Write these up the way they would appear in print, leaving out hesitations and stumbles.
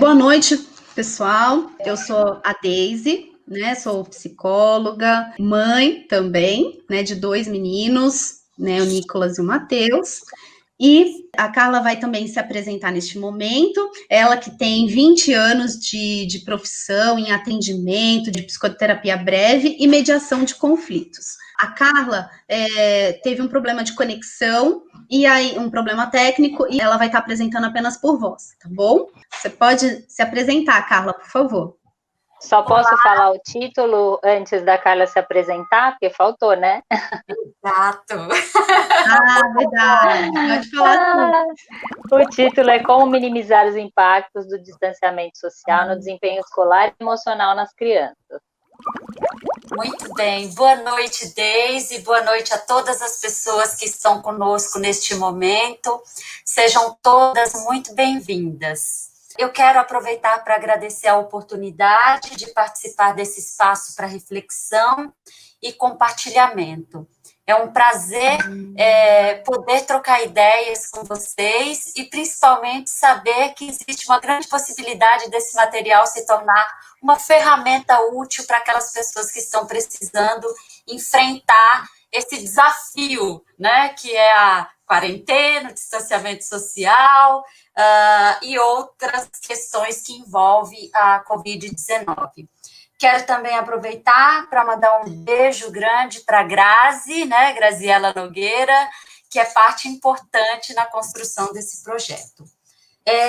Boa noite, pessoal. Eu sou a Deise, né? Sou psicóloga, mãe também, né? De 2 meninos, né? O Nicolas e o Matheus. E a Carla vai também se apresentar neste momento. Ela que tem 20 anos de profissão em atendimento, de psicoterapia breve e mediação de conflitos. A Carla teve um problema de conexão e aí um problema técnico e ela vai estar apresentando apenas por voz, tá bom? Você pode se apresentar, Carla, por favor. Só posso falar o título antes da Carla se apresentar? Porque faltou, né? Exato. Verdade. Pode falar tudo. O título é Como minimizar os impactos do distanciamento social no desempenho escolar e emocional nas crianças. Muito bem. Boa noite, Deise. Boa noite a todas as pessoas que estão conosco neste momento. Sejam todas muito bem-vindas. Eu quero aproveitar para agradecer a oportunidade de participar desse espaço para reflexão e compartilhamento. É um prazer poder trocar ideias com vocês e, principalmente, saber que existe uma grande possibilidade desse material se tornar uma ferramenta útil para aquelas pessoas que estão precisando enfrentar esse desafio, né, que é a quarentena, o distanciamento social e outras questões que envolvem a Covid-19. Quero também aproveitar para mandar um beijo grande para a Grazi, né, Graziela Nogueira, que é parte importante na construção desse projeto.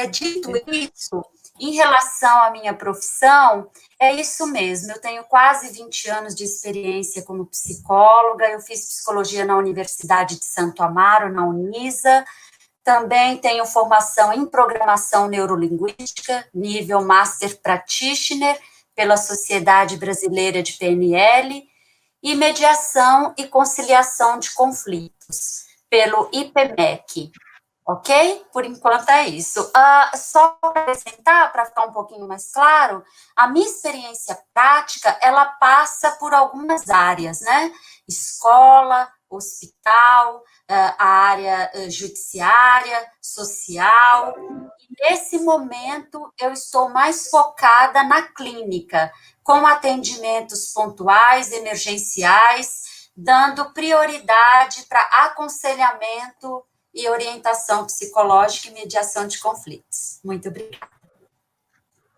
Dito isso, em relação à minha profissão, é isso mesmo, eu tenho quase 20 anos de experiência como psicóloga, eu fiz psicologia na Universidade de Santo Amaro, na Unisa, também tenho formação em programação neurolinguística, nível Master Practitioner, pela Sociedade Brasileira de PNL, e mediação e conciliação de conflitos, pelo IPMEC, ok? Por enquanto é isso. Só para apresentar, para ficar um pouquinho mais claro, a minha experiência prática, ela passa por algumas áreas, né? Escola, hospital, a área judiciária, social. E nesse momento, eu estou mais focada na clínica, com atendimentos pontuais, emergenciais, dando prioridade para aconselhamento e orientação psicológica e mediação de conflitos. Muito obrigada.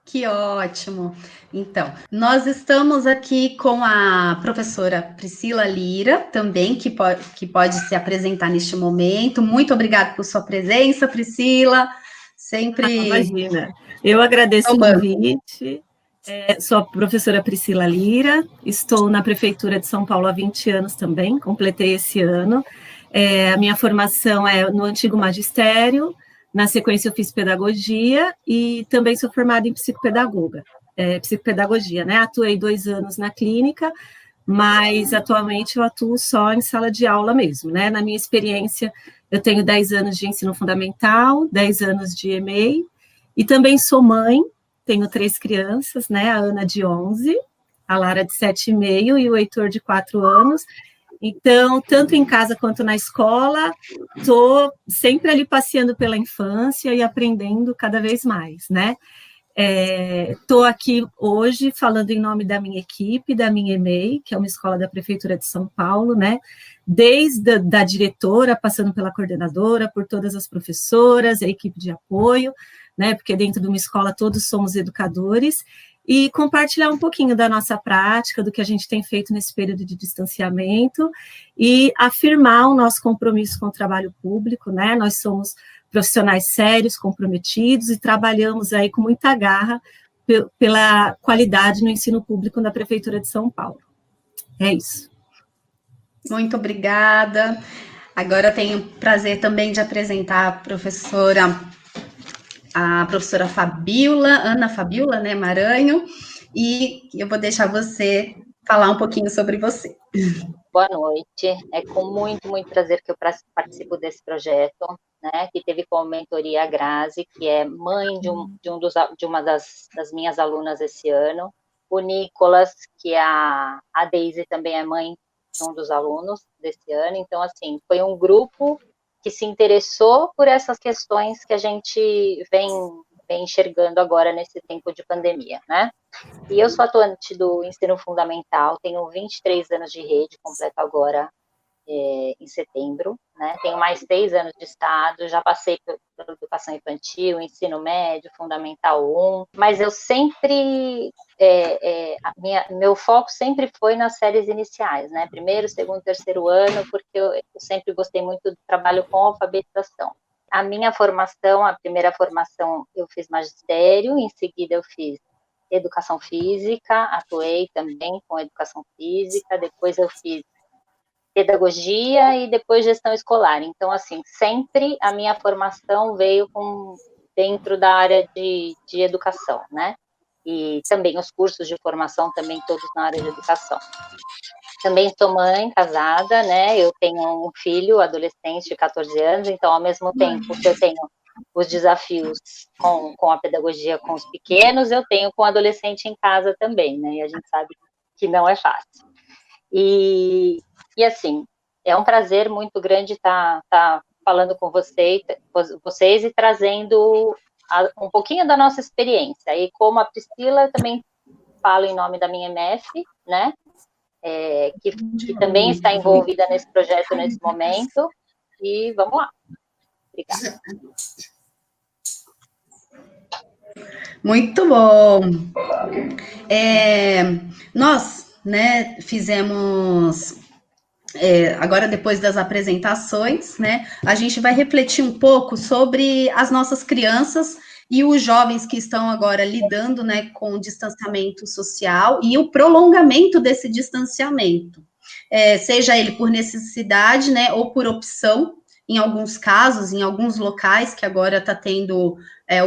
Que ótimo! Então, nós estamos aqui com a professora Priscila Lira, também, que pode se apresentar neste momento. Muito obrigada por sua presença, Priscila. Sempre... Imagina. Eu agradeço o convite. Sou a professora Priscila Lira, estou na Prefeitura de São Paulo há 20 anos também, completei esse ano. A minha formação é no antigo magistério, na sequência eu fiz pedagogia e também sou formada em psicopedagogia, né? Atuei 2 anos na clínica, mas atualmente eu atuo só em sala de aula mesmo, né? Na minha experiência, eu tenho 10 anos de ensino fundamental, 10 anos de EMEI, e também sou mãe, tenho 3 crianças, né? A Ana de 11, a Lara de 7,5 e o Heitor de 4 anos. Então, tanto em casa quanto na escola, estou sempre ali passeando pela infância e aprendendo cada vez mais, né? Estou aqui hoje falando em nome da minha equipe, da minha EMEI, que é uma escola da Prefeitura de São Paulo, né? Desde da diretora, passando pela coordenadora, por todas as professoras, a equipe de apoio, né? Porque dentro de uma escola todos somos educadores, e compartilhar um pouquinho da nossa prática, do que a gente tem feito nesse período de distanciamento, e afirmar o nosso compromisso com o trabalho público, né? Nós somos profissionais sérios, comprometidos, e trabalhamos aí com muita garra pela qualidade no ensino público na Prefeitura de São Paulo. É isso. Muito obrigada. Agora eu tenho o prazer também de apresentar a professora Fabiola, Ana Fabiola, né, Maranho, e eu vou deixar você falar um pouquinho sobre você. Boa noite, é com muito, muito prazer que eu participo desse projeto, né, que teve como mentoria a Grazi, que é mãe de uma das minhas alunas esse ano, o Nicolas, que é a Deise também é mãe de um dos alunos desse ano, então, assim, foi um grupo que se interessou por essas questões que a gente vem vem enxergando agora nesse tempo de pandemia, né? E eu sou atuante do ensino fundamental, tenho 23 anos de rede, completo agora em setembro, né? Tenho mais 6 anos de estado, já passei pela educação infantil, ensino médio, fundamental 1, mas eu sempre, meu foco sempre foi nas séries iniciais, né? Primeiro, segundo, terceiro ano, porque eu sempre gostei muito do trabalho com alfabetização. A minha formação, a primeira formação, eu fiz magistério, em seguida eu fiz educação física, atuei também com educação física, depois eu fiz pedagogia e depois gestão escolar. Então, assim, sempre a minha formação veio dentro da área de educação, né? E também os cursos de formação também todos na área de educação. Também sou mãe, casada, né? Eu tenho um filho, adolescente de 14 anos, então, ao mesmo tempo que eu tenho os desafios com a pedagogia com os pequenos, eu tenho com o adolescente em casa também, né? E a gente sabe que não é fácil. E assim, é um prazer muito grande estar falando com vocês e trazendo um pouquinho da nossa experiência. E como a Priscila, eu também falo em nome da minha MF, né? Que também está envolvida nesse projeto nesse momento. E vamos lá. Obrigada. Muito bom. Nós, né, fizemos... agora, depois das apresentações, né, a gente vai refletir um pouco sobre as nossas crianças e os jovens que estão agora lidando, né, com o distanciamento social e o prolongamento desse distanciamento, seja ele por necessidade, né, ou por opção, em alguns casos, em alguns locais, que agora está tendo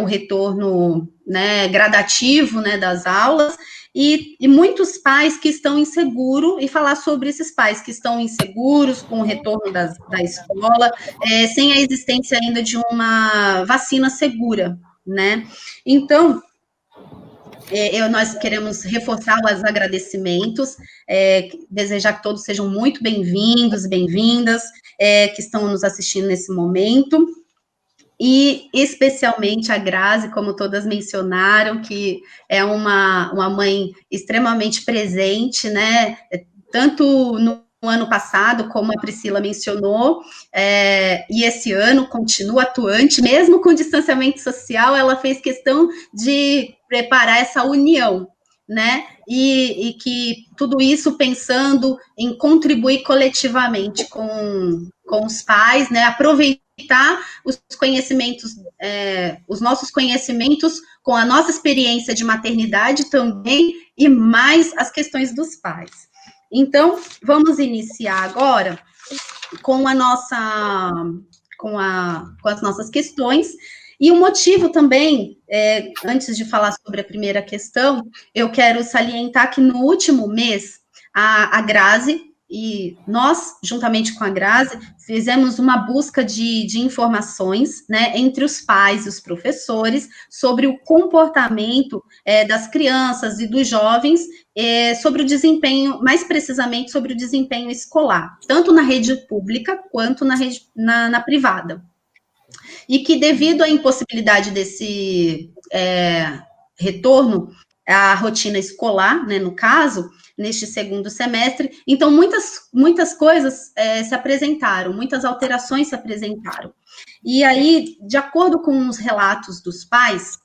o retorno, né, gradativo, né, das aulas, e muitos pais que estão inseguros, e falar sobre esses pais que estão inseguros com o retorno da escola, sem a existência ainda de uma vacina segura, né? Então, nós queremos reforçar os agradecimentos, desejar que todos sejam muito bem-vindos, bem-vindas, que estão nos assistindo nesse momento, e especialmente a Grazi, como todas mencionaram, que é uma mãe extremamente presente, né, tanto no ano passado, como a Priscila mencionou, e esse ano continua atuante, mesmo com distanciamento social, ela fez questão de preparar essa união, né, e que tudo isso pensando em contribuir coletivamente com os pais, né, aproveitar os conhecimentos, os nossos conhecimentos com a nossa experiência de maternidade também, e mais as questões dos pais. Então, vamos iniciar agora com as nossas questões, e o motivo também, antes de falar sobre a primeira questão, eu quero salientar que no último mês, a Grazi, e nós, juntamente com a Grazi, fizemos uma busca de informações, né, entre os pais e os professores, sobre o comportamento das crianças e dos jovens, sobre o desempenho, mais precisamente sobre o desempenho escolar, tanto na rede pública quanto na privada. E que, devido à impossibilidade desse retorno à rotina escolar, né, no caso, neste segundo semestre, então muitas coisas se apresentaram, muitas alterações se apresentaram. E aí, de acordo com os relatos dos pais,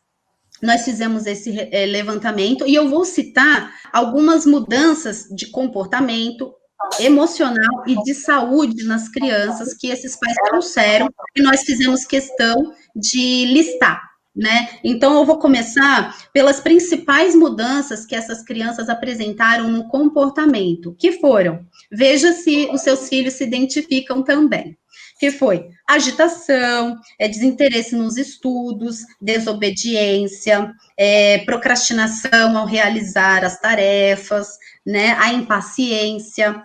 nós fizemos esse levantamento, e eu vou citar algumas mudanças de comportamento emocional e de saúde nas crianças que esses pais trouxeram, e nós fizemos questão de listar, né? Então, eu vou começar pelas principais mudanças que essas crianças apresentaram no comportamento, que foram, veja se os seus filhos se identificam também, que foi agitação, desinteresse nos estudos, desobediência, procrastinação ao realizar as tarefas, né, a impaciência,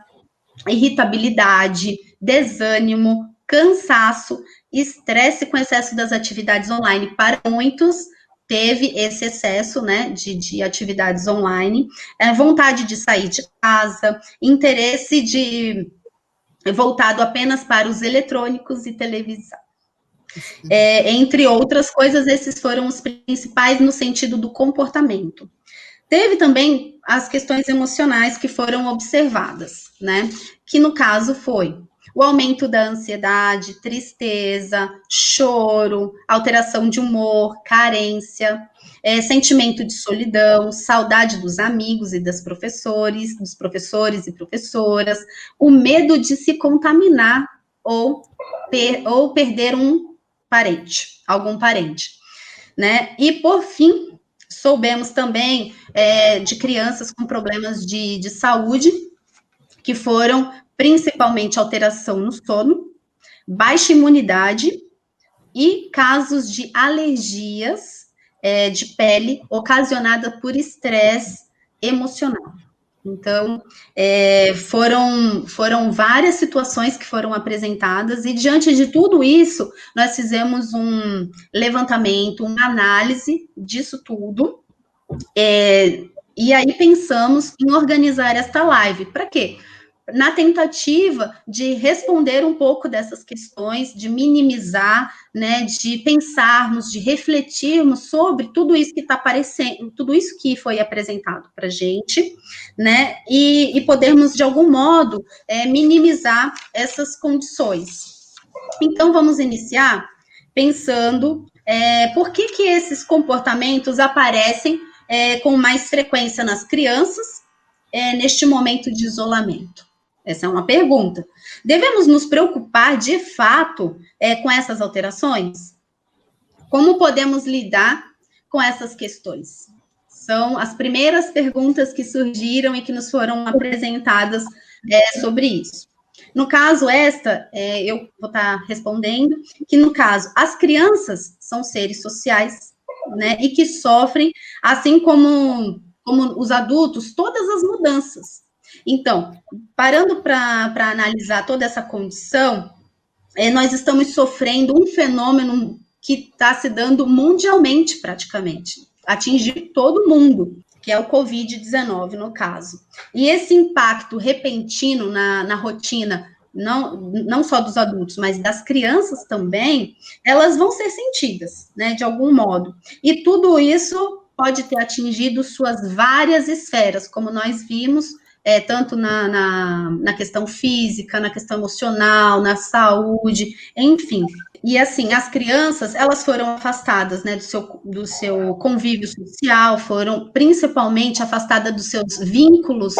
irritabilidade, desânimo, cansaço, estresse com excesso das atividades online. Para muitos, teve esse excesso, né, de atividades online, vontade de sair de casa, interesse voltado apenas para os eletrônicos e televisão. Entre outras coisas, esses foram os principais no sentido do comportamento. Teve também as questões emocionais que foram observadas, né? Que no caso foi o aumento da ansiedade, tristeza, choro, alteração de humor, carência, sentimento de solidão, saudade dos amigos e dos professores e professoras, o medo de se contaminar ou perder algum parente, né? E por fim, soubemos também de crianças com problemas de saúde, que foram principalmente alteração no sono, baixa imunidade e casos de alergias de pele ocasionada por estresse emocional. Então, foram várias situações que foram apresentadas, e diante de tudo isso, nós fizemos um levantamento, uma análise disso tudo, e aí pensamos em organizar esta live. Para quê? Na tentativa de responder um pouco dessas questões, de minimizar, né, de pensarmos, de refletirmos sobre tudo isso que está aparecendo, tudo isso que foi apresentado para a gente, né, e podermos, de algum modo, minimizar essas condições. Então, vamos iniciar pensando por que esses comportamentos aparecem com mais frequência nas crianças neste momento de isolamento. Essa é uma pergunta. Devemos nos preocupar, de fato, com essas alterações? Como podemos lidar com essas questões? São as primeiras perguntas que surgiram e que nos foram apresentadas sobre isso. No caso, eu vou estar respondendo, que no caso, as crianças são seres sociais, né, e que sofrem, assim como os adultos, todas as mudanças. Então, parando para analisar toda essa condição, nós estamos sofrendo um fenômeno que está se dando mundialmente, praticamente, atingir todo mundo, que é o Covid-19, no caso. E esse impacto repentino na rotina, não só dos adultos, mas das crianças também, elas vão ser sentidas, né, de algum modo. E tudo isso pode ter atingido suas várias esferas, como nós vimos, tanto na questão física, na questão emocional, na saúde, enfim. E assim, as crianças, elas foram afastadas, né, do seu convívio social, foram principalmente afastadas dos seus vínculos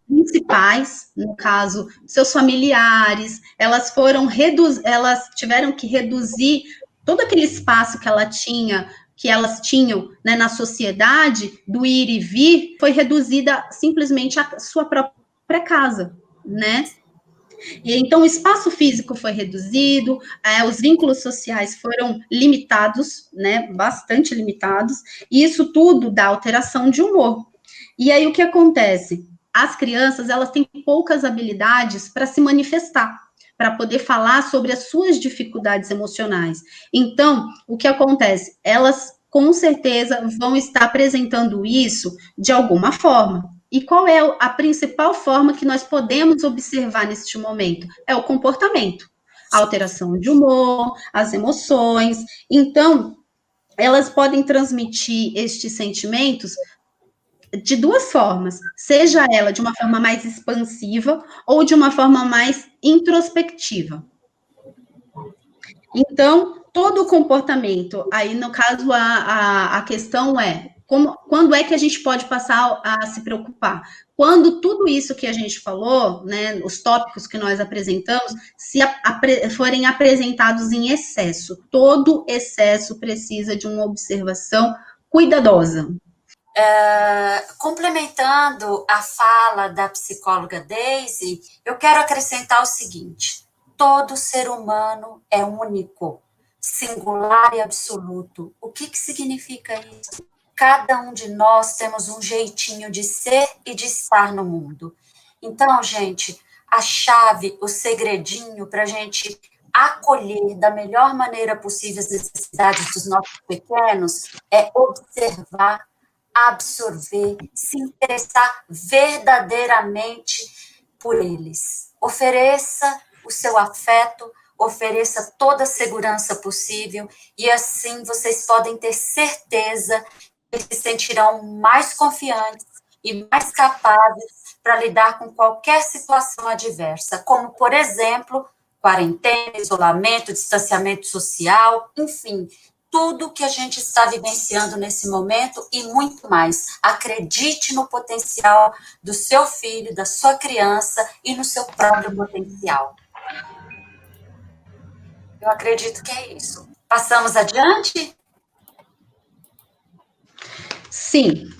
principais, no caso, seus familiares, elas tiveram que reduzir todo aquele espaço que elas tinham, né, na sociedade, do ir e vir, foi reduzida simplesmente à sua própria casa, né? E então o espaço físico foi reduzido, os vínculos sociais foram limitados, né, bastante limitados, e isso tudo dá alteração de humor. E aí o que acontece? As crianças, elas têm poucas habilidades para se manifestar, para poder falar sobre as suas dificuldades emocionais. Então, o que acontece? Elas, com certeza, vão estar apresentando isso de alguma forma. E qual é a principal forma que nós podemos observar neste momento? É o comportamento, a alteração de humor, as emoções. Então, elas podem transmitir estes sentimentos de duas formas, seja ela de uma forma mais expansiva ou de uma forma mais introspectiva. Então, todo o comportamento, aí no caso a questão é, quando é que a gente pode passar a se preocupar? Quando tudo isso que a gente falou, né, os tópicos que nós apresentamos, forem apresentados em excesso. Todo excesso precisa de uma observação cuidadosa. Complementando a fala da psicóloga Daisy, eu quero acrescentar o seguinte: todo ser humano é único, singular e absoluto. O que significa isso? Cada um de nós temos um jeitinho de ser e de estar no mundo. Então, gente, a chave, o segredinho para a gente acolher da melhor maneira possível as necessidades dos nossos pequenos é observar, absorver, se interessar verdadeiramente por eles. Ofereça o seu afeto, ofereça toda a segurança possível, e assim vocês podem ter certeza que eles se sentirão mais confiantes e mais capazes para lidar com qualquer situação adversa, como, por exemplo, quarentena, isolamento, distanciamento social, enfim, tudo que a gente está vivenciando nesse momento e muito mais. Acredite no potencial do seu filho, da sua criança e no seu próprio potencial. Eu acredito que é isso. Passamos adiante? Sim.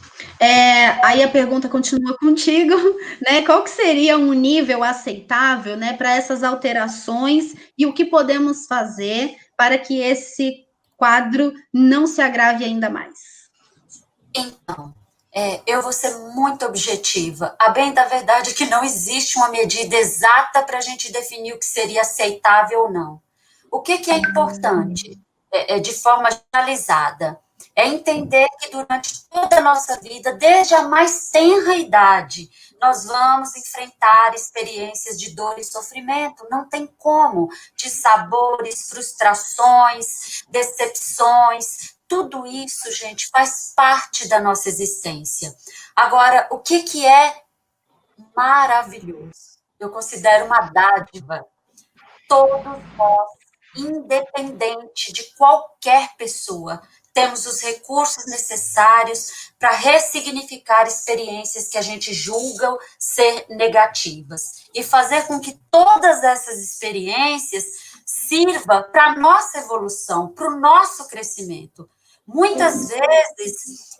Aí a pergunta continua contigo, né? Qual que seria um nível aceitável, né, para essas alterações e o que podemos fazer para que esse quadro não se agrave ainda mais? Então, eu vou ser muito objetiva. A bem da verdade é que não existe uma medida exata para a gente definir o que seria aceitável ou não. O que é importante, de forma generalizada, é entender que durante toda a nossa vida, desde a mais tenra idade, nós vamos enfrentar experiências de dor e sofrimento, não tem como, de sabores, frustrações, decepções, tudo isso, gente, faz parte da nossa existência. Agora, o que é maravilhoso? Eu considero uma dádiva. Todos nós, independente de qualquer pessoa, temos os recursos necessários para ressignificar experiências que a gente julga ser negativas e fazer com que todas essas experiências sirva para a nossa evolução, para o nosso crescimento. Muitas vezes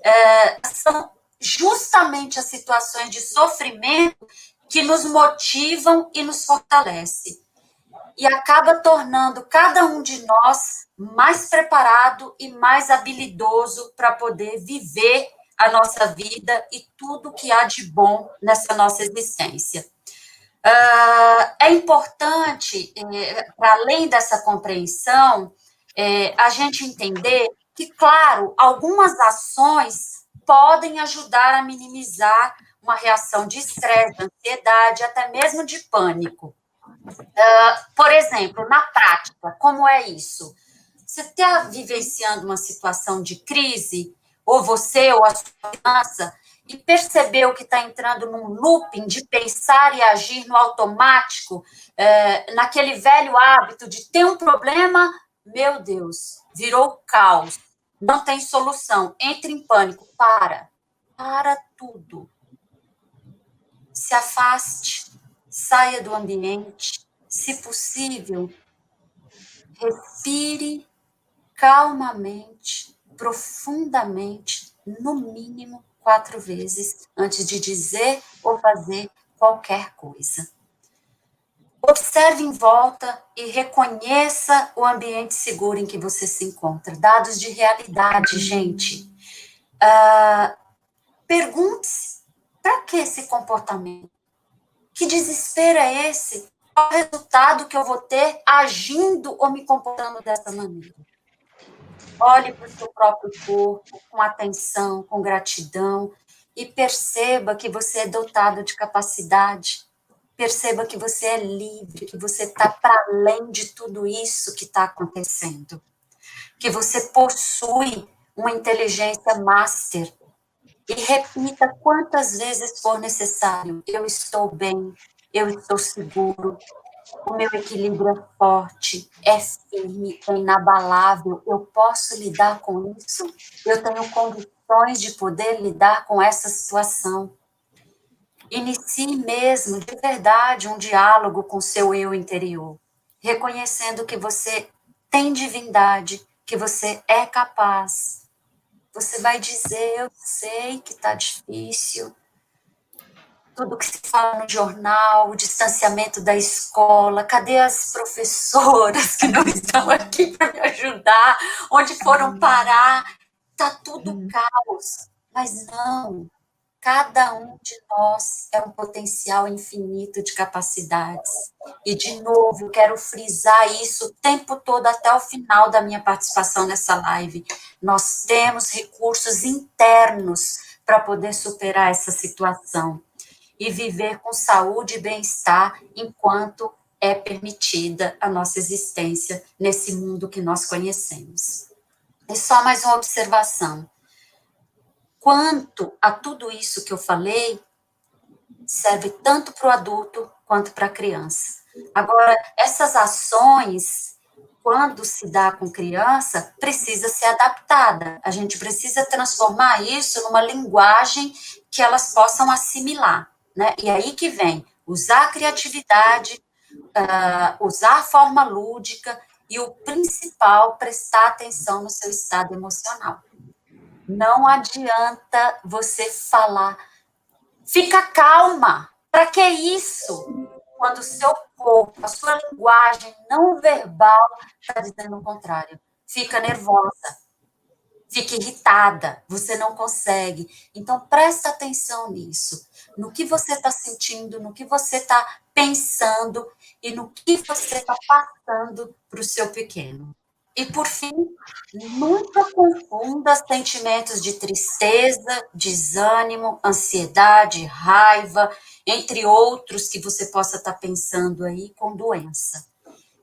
são justamente as situações de sofrimento que nos motivam e nos fortalecem. E acaba tornando cada um de nós mais preparado e mais habilidoso para poder viver a nossa vida e tudo que há de bom nessa nossa existência. É importante, para além dessa compreensão, a gente entender que, claro, algumas ações podem ajudar a minimizar uma reação de estresse, de ansiedade, até mesmo de pânico. Por exemplo, na prática, como é isso? Você está vivenciando uma situação de crise, ou você ou a sua criança, e percebeu que está entrando num looping de pensar e agir no automático, naquele velho hábito de ter um problema, meu Deus, virou caos, não tem solução, entra em pânico, para tudo. Se afaste, saia do ambiente, se possível, respire calmamente, profundamente, no mínimo 4 vezes, antes de dizer ou fazer qualquer coisa. Observe em volta e reconheça o ambiente seguro em que você se encontra. Dados de realidade, gente. Pergunte-se, para que esse comportamento? Que desespero é esse? Qual o resultado que eu vou ter agindo ou me comportando dessa maneira? Olhe para o seu próprio corpo com atenção, com gratidão e perceba que você é dotado de capacidade. Perceba que você é livre, que você está para além de tudo isso que está acontecendo. Que você possui uma inteligência master. E repita quantas vezes for necessário. Eu estou bem, eu estou seguro, o meu equilíbrio é forte, é firme, é inabalável, eu posso lidar com isso, eu tenho condições de poder lidar com essa situação. Inicie mesmo, de verdade, um diálogo com seu eu interior, reconhecendo que você tem divindade, que você é capaz. Você vai dizer, eu sei que está difícil, tudo que se fala no jornal, o distanciamento da escola, cadê as professoras que não estão aqui para me ajudar? Onde foram parar? Está tudo caos, mas não. Cada um de nós é um potencial infinito de capacidades. E, de novo, quero frisar isso o tempo todo até o final da minha participação nessa live. Nós temos recursos internos para poder superar essa situação e viver com saúde e bem-estar enquanto é permitida a nossa existência nesse mundo que nós conhecemos. E só mais uma observação. Quanto a tudo isso que eu falei, serve tanto para o adulto quanto para a criança. Agora, essas ações, quando se dá com criança, precisa ser adaptada. A gente precisa transformar isso numa linguagem que elas possam assimilar, né? E aí que vem usar a criatividade, usar a forma lúdica e o principal, prestar atenção no seu estado emocional. Não adianta você falar, fica calma, para que isso? Quando o seu corpo, a sua linguagem não verbal está dizendo o contrário. Fica nervosa, fica irritada, você não consegue. Então, presta atenção nisso, no que você está sentindo, no que você está pensando e no que você está passando para o seu pequeno. E, por fim, nunca confunda sentimentos de tristeza, desânimo, ansiedade, raiva, entre outros que você possa estar pensando aí, com doença.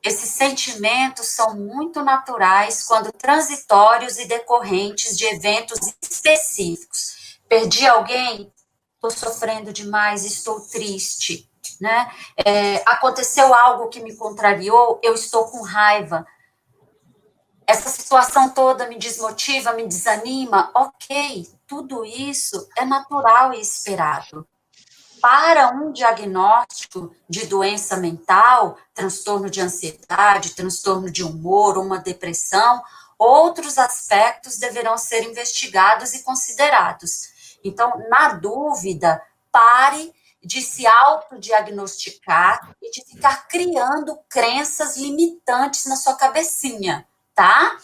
Esses sentimentos são muito naturais quando transitórios e decorrentes de eventos específicos. Perdi alguém? Estou sofrendo demais, estou triste, né? Aconteceu algo que me contrariou, eu estou com raiva. Essa situação toda me desmotiva, me desanima. Ok, tudo isso é natural e esperado. Para um diagnóstico de doença mental, transtorno de ansiedade, transtorno de humor, uma depressão, outros aspectos deverão ser investigados e considerados. Então, na dúvida, pare de se autodiagnosticar e de ficar criando crenças limitantes na sua cabecinha, tá?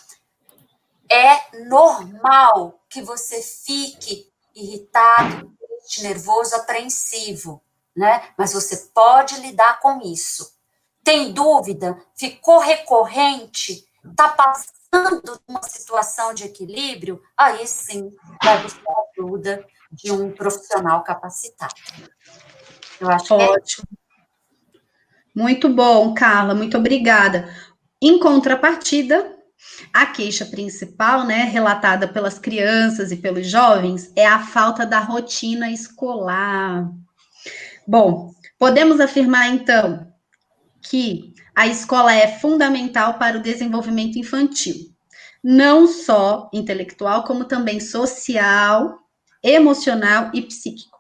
É normal que você fique irritado, nervoso, apreensivo, né? Mas você pode lidar com isso. Tem dúvida? Ficou recorrente? Está passando uma situação de equilíbrio? Aí sim, vai buscar a ajuda de um profissional capacitado. Eu acho que ótimo. Muito bom, Carla, muito obrigada. Em contrapartida, a queixa principal, né, relatada pelas crianças e pelos jovens, é a falta da rotina escolar. Bom, podemos afirmar, então, que a escola é fundamental para o desenvolvimento infantil, não só intelectual, como também social, emocional e psíquico.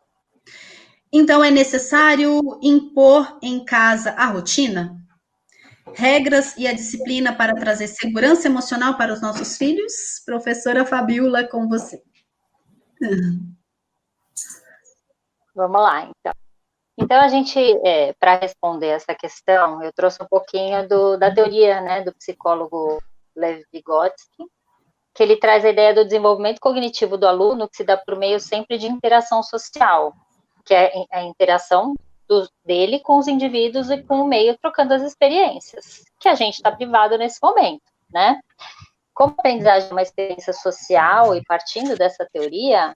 Então, é necessário impor em casa a rotina? Regras e a disciplina para trazer segurança emocional para os nossos filhos? Professora Fabiola, com você. Vamos lá, então. Então, a gente, para responder essa questão, eu trouxe um pouquinho da teoria, né, do psicólogo Lev Vygotsky, que ele traz a ideia do desenvolvimento cognitivo do aluno, que se dá por meio sempre de interação social, que é a interação dele com os indivíduos e com o meio, trocando as experiências, que a gente está privado nesse momento, né? Como a aprendizagem é uma experiência social, e partindo dessa teoria,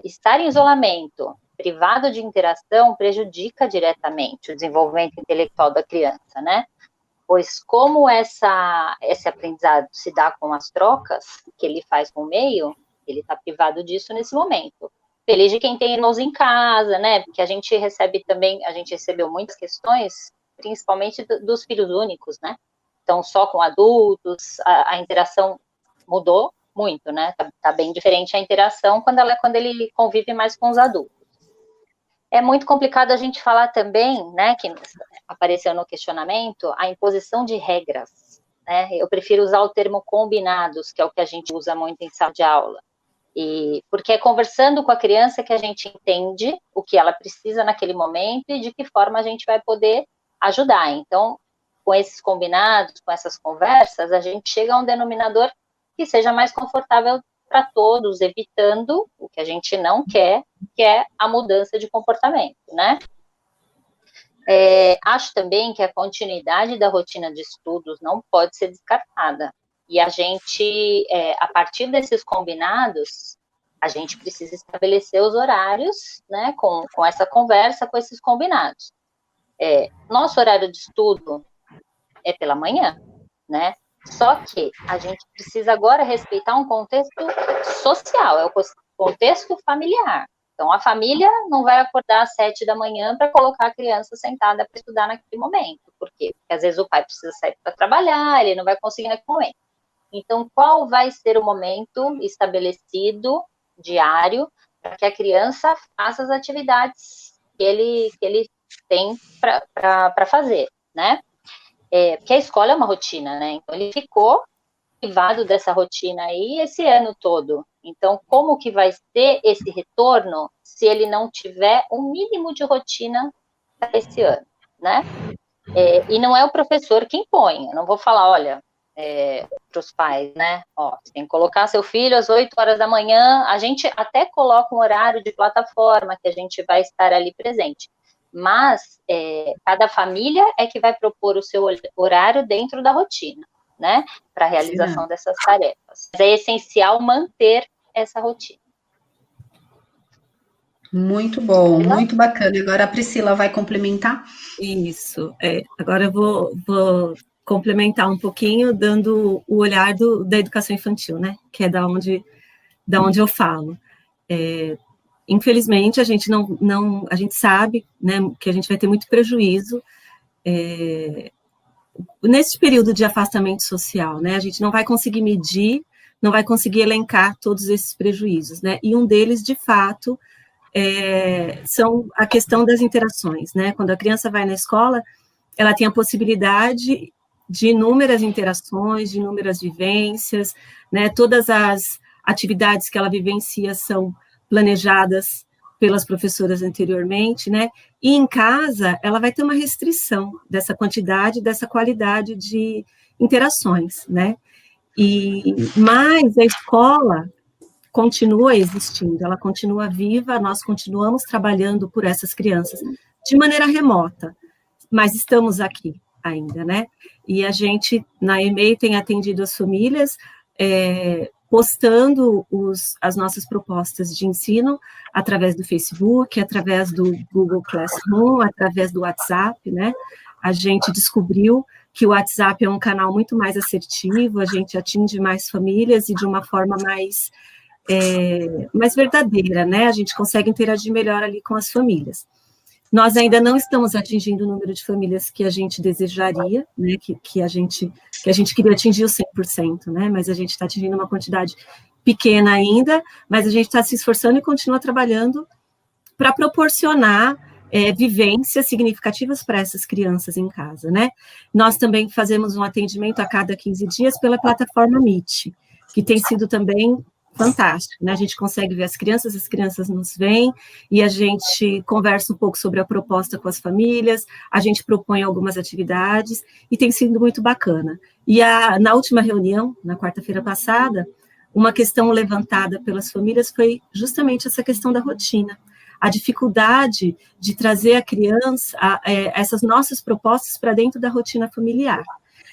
estar em isolamento, privado de interação, prejudica diretamente o desenvolvimento intelectual da criança, né? Pois como esse aprendizado se dá com as trocas que ele faz com o meio, ele está privado disso nesse momento. Feliz de quem tem irmãos em casa, né? Porque a gente recebeu muitas questões, principalmente dos filhos únicos, né? Então, só com adultos, a interação mudou muito, né? Tá bem diferente a interação quando ele convive mais com os adultos. É muito complicado a gente falar também, né, que apareceu no questionamento, a imposição de regras, né? Eu prefiro usar o termo combinados, que é o que a gente usa muito em sala de aula. Porque é conversando com a criança que a gente entende o que ela precisa naquele momento e de que forma a gente vai poder ajudar. Então, com esses combinados, com essas conversas, a gente chega a um denominador que seja mais confortável para todos, evitando o que a gente não quer, que é a mudança de comportamento, né? Acho também que a continuidade da rotina de estudos não pode ser descartada. E a gente, a partir desses combinados, a gente precisa estabelecer os horários, né, com essa conversa, com esses combinados. Nosso horário de estudo é pela manhã, né? Só que a gente precisa agora respeitar um contexto social, é o contexto familiar. Então, a família não vai acordar às 7 da manhã para colocar a criança sentada para estudar naquele momento. Por quê? Porque às vezes o pai precisa sair para trabalhar, ele não vai conseguir naquele momento. Então, qual vai ser o momento estabelecido, diário, para que a criança faça as atividades que ele tem para fazer, né? Porque a escola é uma rotina, né? Então, ele ficou privado dessa rotina aí esse ano todo. Então, como que vai ser esse retorno se ele não tiver um mínimo de rotina para esse ano, né? E não é o professor que impõe. Eu não vou falar, olha, para os pais, né? Ó, você tem que colocar seu filho às 8 horas da manhã. A gente até coloca um horário de plataforma que a gente vai estar ali presente. Mas cada família é que vai propor o seu horário dentro da rotina, né? Para a realização dessas tarefas. Mas é essencial manter essa rotina. Muito bom, muito bacana. Agora a Priscila vai complementar? Isso. Agora eu vou complementar um pouquinho, dando o olhar da educação infantil, né? Que é da onde eu falo. Infelizmente, a gente a gente sabe, né, que a gente vai ter muito prejuízo nesse período de afastamento social, né? A gente não vai conseguir medir, não vai conseguir elencar todos esses prejuízos, né? E um deles, de fato, são a questão das interações, né? Quando a criança vai na escola, ela tem a possibilidade de inúmeras interações, de inúmeras vivências, né? Todas as atividades que ela vivencia são planejadas pelas professoras anteriormente, né? E em casa, ela vai ter uma restrição dessa quantidade, dessa qualidade de interações, né? Mas a escola continua existindo, ela continua viva, nós continuamos trabalhando por essas crianças de maneira remota, mas estamos aqui ainda, né? E a gente, na EMEI, tem atendido as famílias, postando as nossas propostas de ensino através do Facebook, através do Google Classroom, através do WhatsApp, né? A gente descobriu que o WhatsApp é um canal muito mais assertivo, a gente atinge mais famílias e de uma forma mais verdadeira, né? A gente consegue interagir melhor ali com as famílias. Nós ainda não estamos atingindo o número de famílias que a gente desejaria, né, que a gente queria atingir o 100%, né, mas a gente está atingindo uma quantidade pequena ainda, mas a gente está se esforçando e continua trabalhando para proporcionar vivências significativas para essas crianças em casa, né. Nós também fazemos um atendimento a cada 15 dias pela plataforma Meet, que tem sido também fantástico, né? A gente consegue ver as crianças nos veem, e a gente conversa um pouco sobre a proposta com as famílias, a gente propõe algumas atividades, e tem sido muito bacana. E na última reunião, na quarta-feira passada, uma questão levantada pelas famílias foi justamente essa questão da rotina, a dificuldade de trazer a criança, essas nossas propostas para dentro da rotina familiar.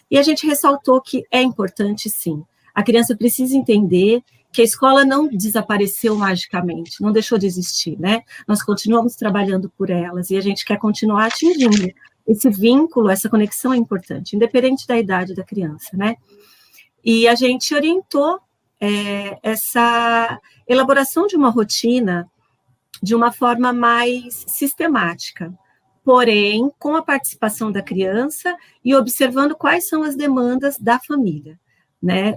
E a gente ressaltou que é importante, sim, a criança precisa entender que a escola não desapareceu magicamente, não deixou de existir, né? Nós continuamos trabalhando por elas e a gente quer continuar atingindo. Esse vínculo, essa conexão é importante, independente da idade da criança, né? E a gente orientou essa elaboração de uma rotina de uma forma mais sistemática, porém, com a participação da criança e observando quais são as demandas da família. Né?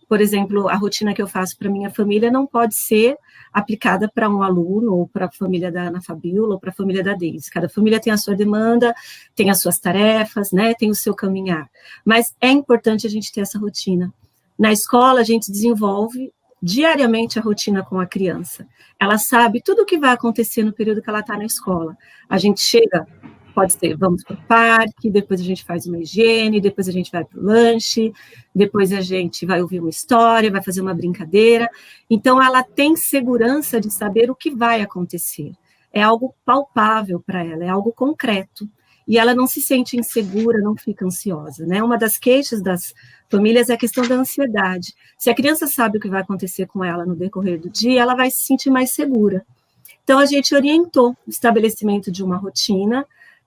Por exemplo, a rotina que eu faço para minha família não pode ser aplicada para um aluno, ou para a família da Ana Fabiola, ou para a família da Deise. Cada família tem a sua demanda, tem as suas tarefas, né? Tem o seu caminhar. Mas é importante a gente ter essa rotina. Na escola, a gente desenvolve diariamente a rotina com a criança. Ela sabe tudo o que vai acontecer no período que ela está na escola. A gente chega... Pode ser, vamos para o parque, depois a gente faz uma higiene, depois a gente vai para o lanche, depois a gente vai ouvir uma história, vai fazer uma brincadeira. Então, ela tem segurança de saber o que vai acontecer. É algo palpável para ela, é algo concreto. E ela não se sente insegura, não fica ansiosa, né? Uma das queixas das famílias é a questão da ansiedade. Se a criança sabe o que vai acontecer com ela no decorrer do dia, ela vai se sentir mais segura. Então, a gente orientou o estabelecimento de uma rotina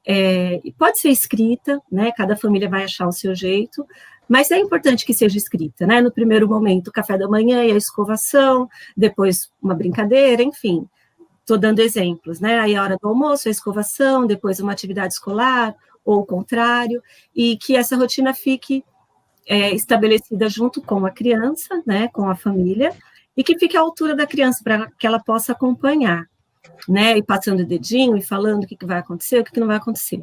E pode ser escrita, né? Cada família vai achar o seu jeito, mas é importante que seja escrita, né? No primeiro momento, o café da manhã e a escovação, depois uma brincadeira, enfim. Estou dando exemplos, né? Aí a hora do almoço, a escovação, depois uma atividade escolar, ou o contrário, e que essa rotina fique estabelecida junto com a criança, né? Com a família, e que fique à altura da criança, para que ela possa acompanhar, né? E passando o dedinho e falando o que vai acontecer, o que não vai acontecer.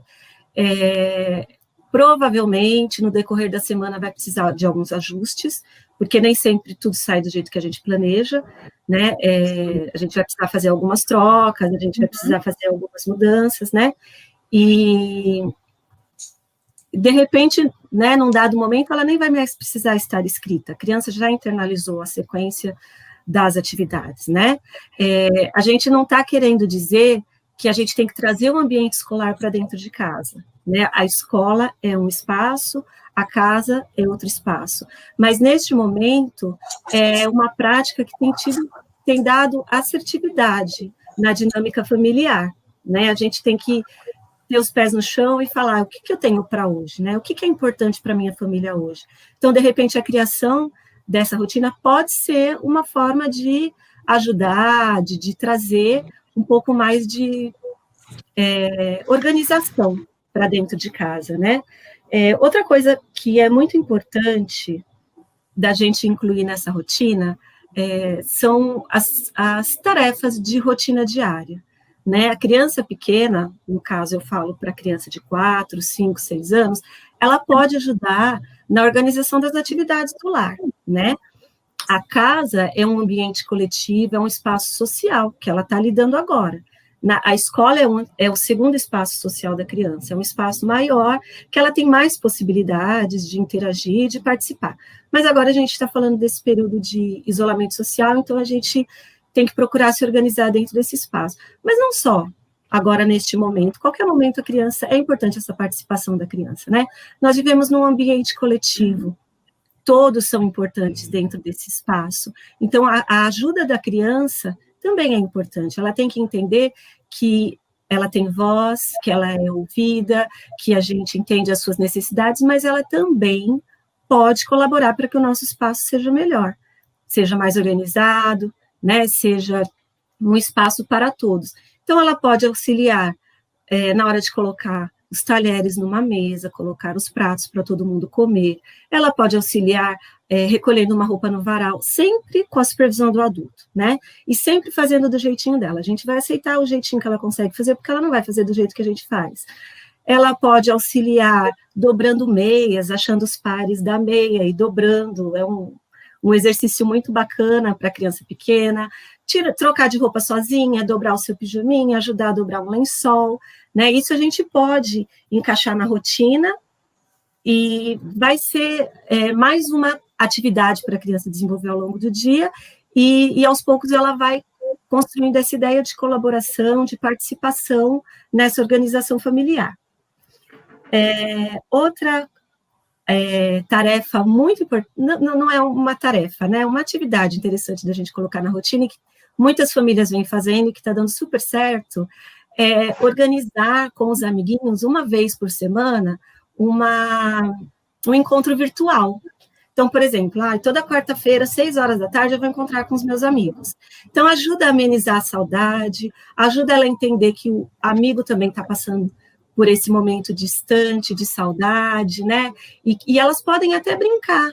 Provavelmente, no decorrer da semana, vai precisar de alguns ajustes, porque nem sempre tudo sai do jeito que a gente planeja, né? A gente vai precisar fazer algumas trocas, a gente vai precisar fazer algumas mudanças, né? E, de repente, né, num dado momento, ela nem vai mais precisar estar escrita. A criança já internalizou a sequência das atividades, né? A gente não está querendo dizer que a gente tem que trazer o ambiente escolar para dentro de casa, né? A escola é um espaço, a casa é outro espaço. Mas, neste momento, é uma prática que tem dado assertividade na dinâmica familiar, né? A gente tem que ter os pés no chão e falar o que eu tenho para hoje, né? O que é importante para minha família hoje. Então, de repente, a criação dessa rotina pode ser uma forma de ajudar, de trazer um pouco mais de organização para dentro de casa, né? Outra coisa que é muito importante da gente incluir nessa rotina são as tarefas de rotina diária, né? A criança pequena, no caso eu falo para a criança de 4, 5, 6 anos, ela pode ajudar na organização das atividades do lar, né? A casa é um ambiente coletivo, é um espaço social que ela está lidando agora. A escola é o segundo espaço social da criança, é um espaço maior, que ela tem mais possibilidades de interagir, de participar. Mas agora a gente está falando desse período de isolamento social, então a gente tem que procurar se organizar dentro desse espaço. Mas não só agora neste momento, qualquer momento a criança, é importante essa participação da criança, né? Nós vivemos num ambiente coletivo, todos são importantes dentro desse espaço. Então, a ajuda da criança também é importante. Ela tem que entender que ela tem voz, que ela é ouvida, que a gente entende as suas necessidades, mas ela também pode colaborar para que o nosso espaço seja melhor, seja mais organizado, né, seja um espaço para todos. Então, ela pode auxiliar na hora de colocar os talheres numa mesa, colocar os pratos para todo mundo comer. Ela pode auxiliar recolhendo uma roupa no varal, sempre com a supervisão do adulto, né? E sempre fazendo do jeitinho dela. A gente vai aceitar o jeitinho que ela consegue fazer, porque ela não vai fazer do jeito que a gente faz. Ela pode auxiliar dobrando meias, achando os pares da meia e dobrando. É um exercício muito bacana para criança pequena. Trocar de roupa sozinha, dobrar o seu pijaminha, ajudar a dobrar um lençol, né? Isso a gente pode encaixar na rotina e vai ser mais uma atividade para a criança desenvolver ao longo do dia e aos poucos ela vai construindo essa ideia de colaboração, de participação nessa organização familiar. Outra tarefa muito importante, não é uma tarefa, né? Uma atividade interessante da gente colocar na rotina e que muitas famílias vêm fazendo e que está dando super certo, organizar com os amiguinhos, uma vez por semana, um encontro virtual. Então, por exemplo, toda quarta-feira, 6 horas da tarde, eu vou encontrar com os meus amigos. Então, ajuda a amenizar a saudade, ajuda ela a entender que o amigo também está passando por esse momento distante, de saudade, né? E elas podem até brincar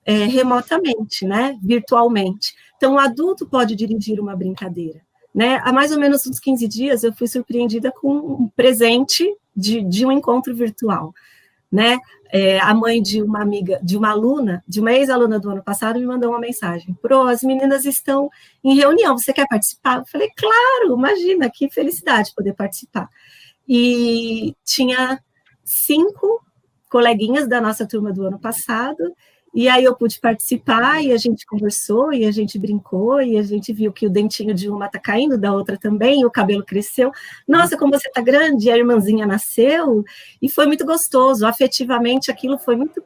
remotamente, né? Virtualmente. Então, o adulto pode dirigir uma brincadeira, né? Há mais ou menos uns 15 dias, eu fui surpreendida com um presente de um encontro virtual, né? A mãe de uma amiga, de uma aluna, de uma ex-aluna do ano passado, me mandou uma mensagem: Pro, as meninas estão em reunião, você quer participar? Eu falei, claro, imagina, que felicidade poder participar. E tinha 5 coleguinhas da nossa turma do ano passado, e aí eu pude participar, e a gente conversou, e a gente brincou, e a gente viu que o dentinho de uma está caindo, da outra também, o cabelo cresceu. Nossa, como você está grande, a irmãzinha nasceu, e foi muito gostoso, afetivamente aquilo foi muito,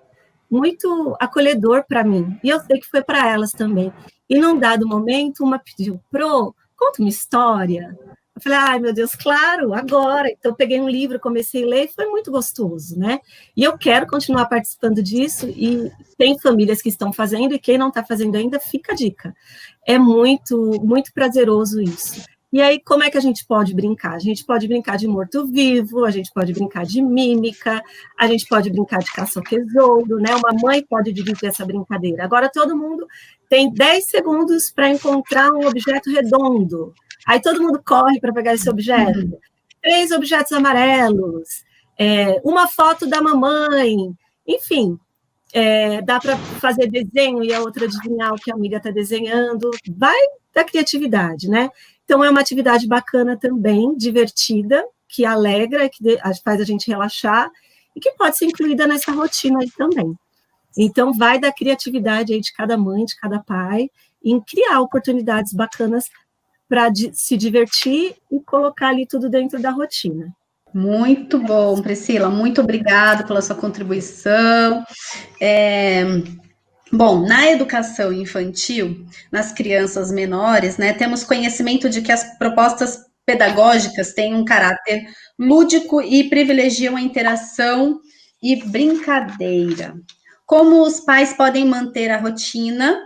muito acolhedor para mim, e eu sei que foi para elas também. E num dado momento, uma pediu, Pro, conta uma história, Eu falei, ai, meu Deus, claro, agora. Então, eu peguei um livro, comecei a ler, e foi muito gostoso, né? E eu quero continuar participando disso, e tem famílias que estão fazendo, e quem não está fazendo ainda, fica a dica. É muito, muito prazeroso isso. E aí, como é que a gente pode brincar? A gente pode brincar de morto-vivo, a gente pode brincar de mímica, a gente pode brincar de caça ao tesouro, né? Uma mãe pode dividir essa brincadeira. Agora, todo mundo tem 10 segundos para encontrar um objeto redondo. Aí todo mundo corre para pegar esse objeto. 3 objetos amarelos, uma foto da mamãe, enfim, dá para fazer desenho e a outra adivinhar o que a amiga está desenhando. Vai da criatividade, né? Então, é uma atividade bacana também, divertida, que alegra, que faz a gente relaxar, e que pode ser incluída nessa rotina aí também. Então, vai da criatividade aí de cada mãe, de cada pai, em criar oportunidades bacanas para se divertir e colocar ali tudo dentro da rotina. Muito bom, Priscila, muito obrigada pela sua contribuição. Bom, na educação infantil, nas crianças menores, né, temos conhecimento de que as propostas pedagógicas têm um caráter lúdico e privilegiam a interação e brincadeira. Como os pais podem manter a rotina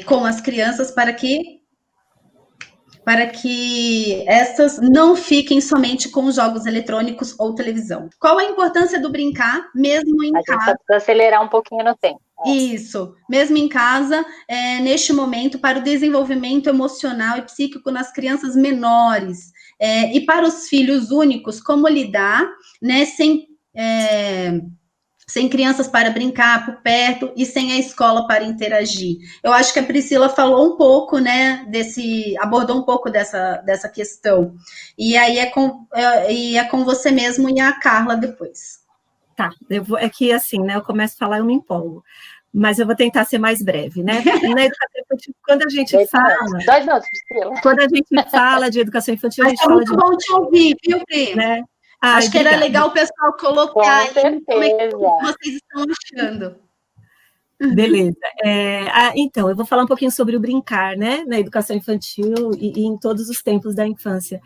com as crianças para que essas não fiquem somente com jogos eletrônicos ou televisão? Qual a importância do brincar, mesmo em casa? A gente só precisa acelerar um pouquinho no tempo. Isso, mesmo em casa, neste momento, para o desenvolvimento emocional e psíquico nas crianças menores. E para os filhos únicos, como lidar, né, sem crianças para brincar por perto e sem a escola para interagir. Eu acho que a Priscila falou um pouco, né, abordou um pouco dessa questão. E aí é com você mesmo e a Carla depois. Tá, é que assim, né, eu começo a falar e eu me empolgo, mas eu vou tentar ser mais breve, né? Na educação infantil, quando a gente quando a gente fala de educação infantil, a gente fala de... É muito bom te ouvir, viu, Pri? Né? Acho que era legal o pessoal colocar aí como é que vocês estão achando. Beleza. Então, eu vou falar um pouquinho sobre o brincar, né, na educação infantil e em todos os tempos da infância.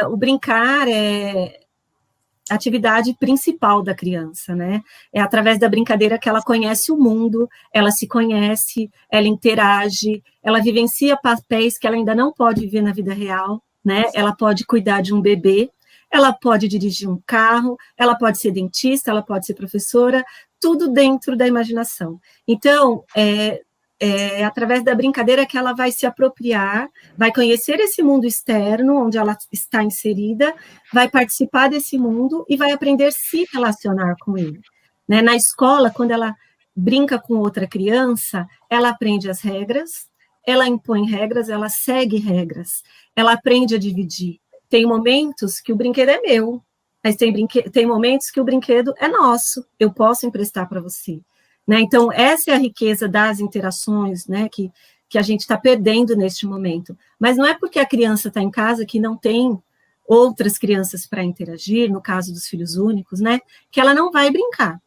O brincar é a atividade principal da criança, né? É através da brincadeira que ela conhece o mundo, ela se conhece, ela interage, ela vivencia papéis que ela ainda não pode ver na vida real, né? Ela pode cuidar de um bebê, ela pode dirigir um carro, ela pode ser dentista, ela pode ser professora, tudo dentro da imaginação. Então, através da brincadeira que ela vai se apropriar, vai conhecer esse mundo externo, onde ela está inserida, vai participar desse mundo e vai aprender a se relacionar com ele. Né? Na escola, quando ela brinca com outra criança, ela aprende as regras, ela impõe regras, ela segue regras, ela aprende a dividir. Tem momentos que o brinquedo é meu, mas tem momentos que o brinquedo é nosso, eu posso emprestar para você. Né? Então, essa é a riqueza das interações, né, que a gente está perdendo neste momento. Mas não é porque a criança está em casa que não tem outras crianças para interagir, no caso dos filhos únicos, né, que ela não vai brincar.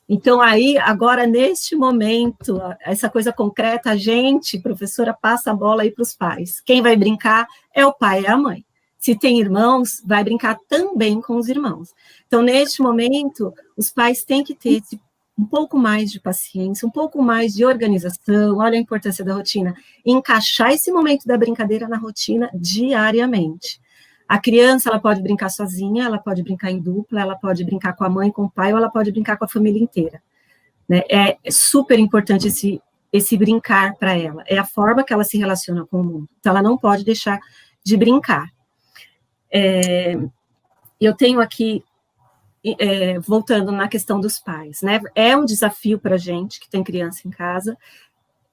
Então, aí, agora, neste momento, essa coisa concreta, a gente, professora, passa a bola aí para os pais. Quem vai brincar é o pai e a mãe. Se tem irmãos, vai brincar também com os irmãos. Então, neste momento, os pais têm que ter um pouco mais de paciência, um pouco mais de organização, olha a importância da rotina, encaixar esse momento da brincadeira na rotina diariamente. A criança, ela pode brincar sozinha, ela pode brincar em dupla, ela pode brincar com a mãe, com o pai, ou ela pode brincar com a família inteira. Né? É super importante esse brincar para ela, é a forma que ela se relaciona com o mundo, então ela não pode deixar de brincar. Eu tenho aqui, voltando na questão dos pais, né? É um desafio para a gente que tem criança em casa,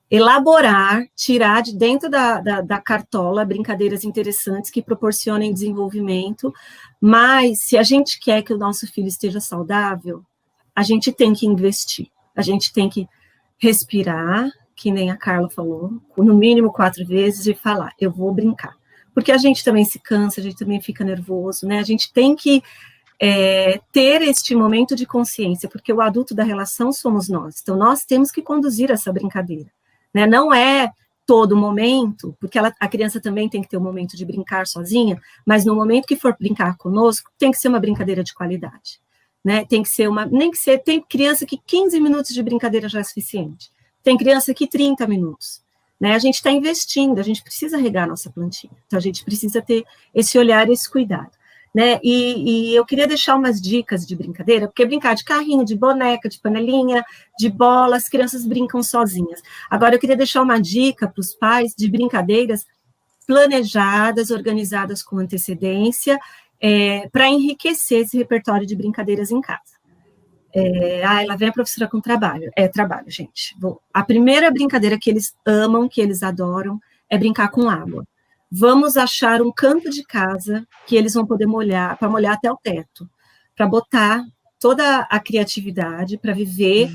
elaborar, tirar de dentro da cartola brincadeiras interessantes que proporcionem desenvolvimento, mas se a gente quer que o nosso filho esteja saudável, a gente tem que investir, a gente tem que respirar, que nem a Carla falou, no mínimo 4 vezes e falar, eu vou brincar. Porque a gente também se cansa, a gente também fica nervoso, né? A gente tem que ter este momento de consciência, porque o adulto da relação somos nós. Então, nós temos que conduzir essa brincadeira. Né? Não é todo momento, porque a criança também tem que ter um momento de brincar sozinha, mas no momento que for brincar conosco, tem que ser uma brincadeira de qualidade, né? Tem que ser tem criança que 15 minutos de brincadeira já é suficiente, tem criança que 30 minutos, né? A gente está investindo, a gente precisa regar a nossa plantinha, então a gente precisa ter esse olhar, esse cuidado, né? E eu queria deixar umas dicas de brincadeira, porque brincar de carrinho, de boneca, de panelinha, de bola, as crianças brincam sozinhas. Agora, eu queria deixar uma dica para os pais de brincadeiras planejadas, organizadas com antecedência, para enriquecer esse repertório de brincadeiras em casa. Lá vem a professora com trabalho. Trabalho, gente. A primeira brincadeira que eles amam, que eles adoram, é brincar com água. Vamos achar um canto de casa que eles vão poder molhar, para molhar até o teto, para botar toda a criatividade, para viver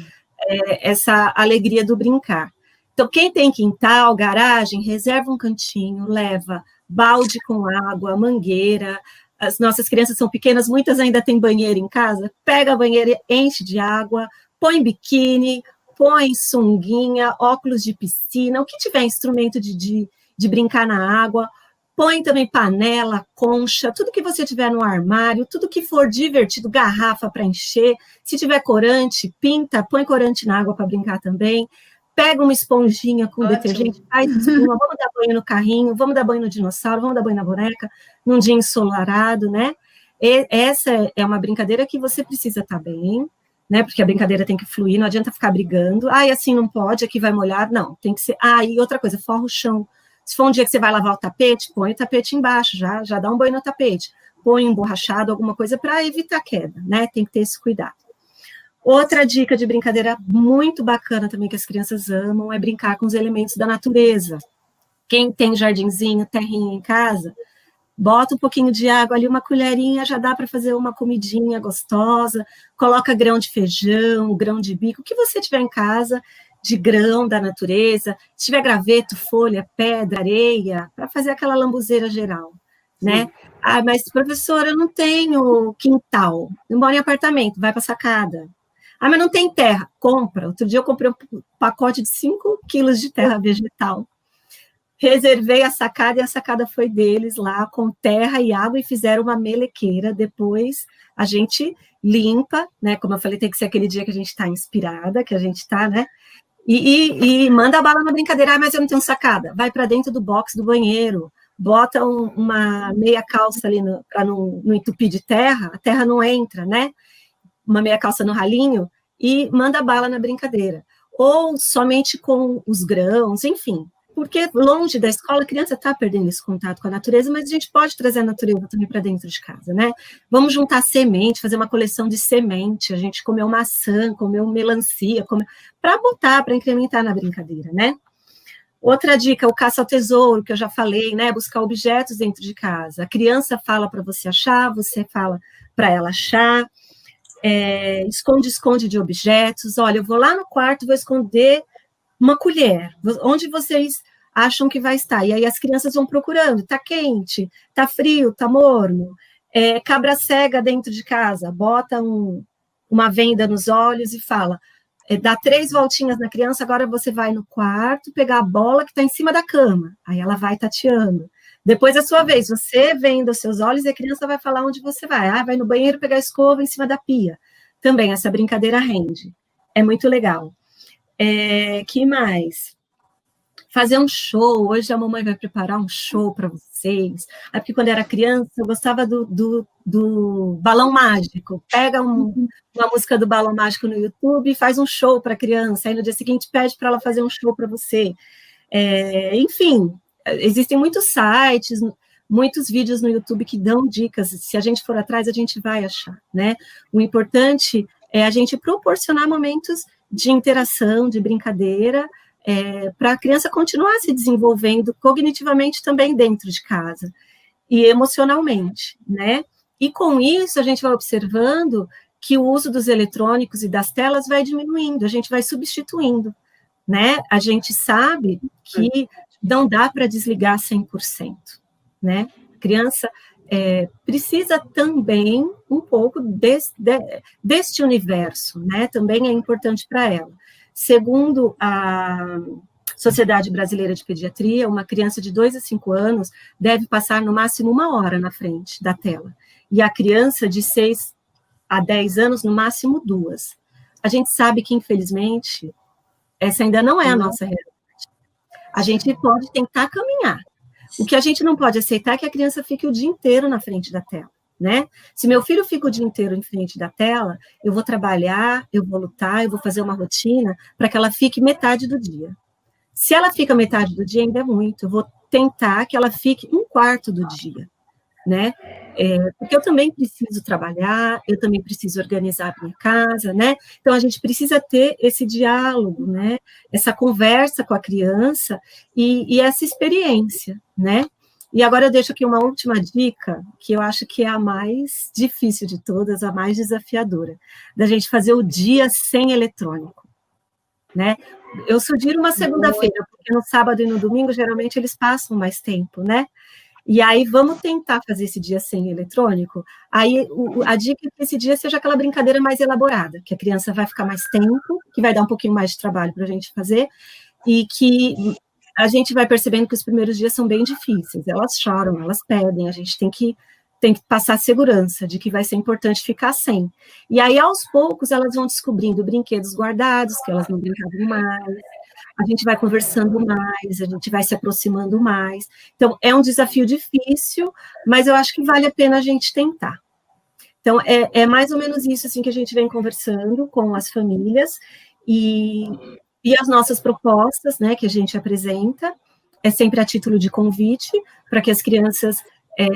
essa alegria do brincar. Então, quem tem quintal, garagem, reserva um cantinho, leva balde com água, mangueira. As nossas crianças são pequenas, muitas ainda têm banheiro em casa, pega a banheira, enche de água, põe biquíni, põe sunguinha, óculos de piscina, o que tiver instrumento de brincar na água, põe também panela, concha, tudo que você tiver no armário, tudo que for divertido, garrafa para encher, se tiver corante, pinta, põe corante na água para brincar também, pega uma esponjinha com detergente, faz espuma, vamos dar banho no carrinho, vamos dar banho no dinossauro, vamos dar banho na boneca, num dia ensolarado, né? Essa é uma brincadeira que você precisa estar bem, né? Porque a brincadeira tem que fluir, não adianta ficar brigando, assim não pode, aqui vai molhar, não, tem que ser, e outra coisa, forra o chão. Se for um dia que você vai lavar o tapete, põe o tapete embaixo, já dá um banho no tapete, põe emborrachado, alguma coisa para evitar queda, né? Tem que ter esse cuidado. Outra dica de brincadeira muito bacana também que as crianças amam é brincar com os elementos da natureza. Quem tem jardinzinho, terrinha em casa, bota um pouquinho de água ali, uma colherinha, já dá para fazer uma comidinha gostosa, coloca grão de feijão, grão de bico, o que você tiver em casa, de grão da natureza, se tiver graveto, folha, pedra, areia, para fazer aquela lambuzeira geral, né? Mas, professora, eu não tenho quintal, eu moro em apartamento, vai para a sacada. Mas não tem terra, compra. Outro dia eu comprei um pacote de 5 quilos de terra vegetal. Reservei a sacada e a sacada foi deles lá, com terra e água, e fizeram uma melequeira. Depois a gente limpa, né? Como eu falei, tem que ser aquele dia que a gente está inspirada, que a gente está, né? E manda a bala na brincadeira, mas eu não tenho sacada. Vai para dentro do box do banheiro, bota uma meia calça ali para não entupir de terra, a terra não entra, né? Uma meia calça no ralinho, e manda bala na brincadeira. Ou somente com os grãos, enfim. Porque longe da escola, a criança está perdendo esse contato com a natureza, mas a gente pode trazer a natureza também para dentro de casa, né? Vamos juntar semente, fazer uma coleção de semente, a gente comeu maçã, comeu melancia, para botar, para incrementar na brincadeira, né? Outra dica, o caça ao tesouro, que eu já falei, né? Buscar objetos dentro de casa. A criança fala para você achar, você fala para ela achar. Esconde de objetos. Olha, eu vou lá no quarto, vou esconder uma colher. Onde vocês acham que vai estar? E aí as crianças vão procurando. Tá quente, tá frio, tá morno. Cabra cega dentro de casa. Bota uma venda nos olhos e fala, dá 3 voltinhas na criança, agora você vai no quarto pegar a bola que está em cima da cama. Aí ela vai tateando. Depois é a sua vez, você vendo os seus olhos e a criança vai falar onde você vai. Vai no banheiro pegar a escova em cima da pia. Também essa brincadeira rende. É muito legal. Que mais? Fazer um show. Hoje a mamãe vai preparar um show para vocês. Porque quando era criança eu gostava do balão mágico. Pega uma música do balão mágico no YouTube e faz um show para a criança. Aí no dia seguinte pede para ela fazer um show para você. Enfim, existem muitos sites, muitos vídeos no YouTube que dão dicas. Se a gente for atrás, a gente vai achar, né? O importante é a gente proporcionar momentos de interação, de brincadeira, para a criança continuar se desenvolvendo cognitivamente também dentro de casa e emocionalmente, né? E com isso a gente vai observando que o uso dos eletrônicos e das telas vai diminuindo, a gente vai substituindo, né? A gente sabe que não dá para desligar 100%, né? A criança precisa também um pouco deste universo, né? Também é importante para ela. Segundo Sociedade Brasileira de Pediatria, uma criança de 2 a 5 anos deve passar no máximo 1 hora na frente da tela, e a criança de 6 a 10 anos, no máximo 2. A gente sabe que, infelizmente, essa ainda não é a nossa realidade. A gente pode tentar caminhar. O que a gente não pode aceitar é que a criança fique o dia inteiro na frente da tela, né? Se meu filho fica o dia inteiro em frente da tela, eu vou trabalhar, eu vou lutar, eu vou fazer uma rotina para que ela fique metade do dia. Se ela fica metade do dia, ainda é muito. Eu vou tentar que ela fique 1/4 do dia, né? Porque eu também preciso trabalhar, eu também preciso organizar a minha casa, né? Então, a gente precisa ter esse diálogo, né? Essa conversa com a criança e essa experiência, né? E agora eu deixo aqui uma última dica, que eu acho que é a mais difícil de todas, a mais desafiadora, da gente fazer o dia sem eletrônico, né? Eu sugiro uma segunda-feira, porque no sábado e no domingo, geralmente, eles passam mais tempo, né? E aí, vamos tentar fazer esse dia sem eletrônico. Aí, a dica é que esse dia seja aquela brincadeira mais elaborada, que a criança vai ficar mais tempo, que vai dar um pouquinho mais de trabalho para a gente fazer, e que a gente vai percebendo que os primeiros dias são bem difíceis. Elas choram, elas pedem, a gente tem que passar segurança de que vai ser importante ficar sem. E aí, aos poucos, elas vão descobrindo brinquedos guardados, que elas não brincavam mais, a gente vai conversando mais, a gente vai se aproximando mais. Então, é um desafio difícil, mas eu acho que vale a pena a gente tentar. Então, é mais ou menos isso assim, que a gente vem conversando com as famílias, e as nossas propostas, né, que a gente apresenta, é sempre a título de convite, para que as crianças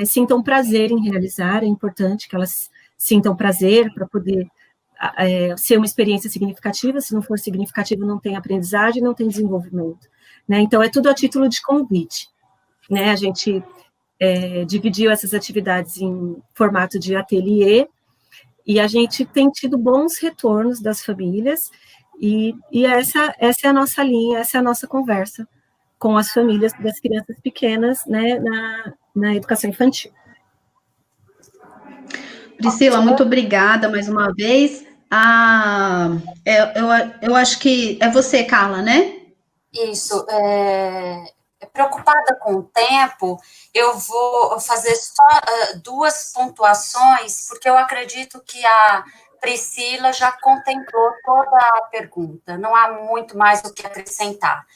sintam prazer em realizar, é importante que elas sintam prazer para poder ser uma experiência significativa. Se não for significativo, não tem aprendizagem, não tem desenvolvimento, né? Então, é tudo a título de convite, né? A gente dividiu essas atividades em formato de ateliê, e a gente tem tido bons retornos das famílias, e essa é a nossa linha, essa é a nossa conversa com as famílias das crianças pequenas, né, na educação infantil. Priscila, muito obrigada mais uma vez. Eu acho que é você, Carla, né? Isso. Preocupada com o tempo, eu vou fazer só 2 pontuações, porque eu acredito que a Priscila já contemplou toda a pergunta, não há muito mais o que acrescentar.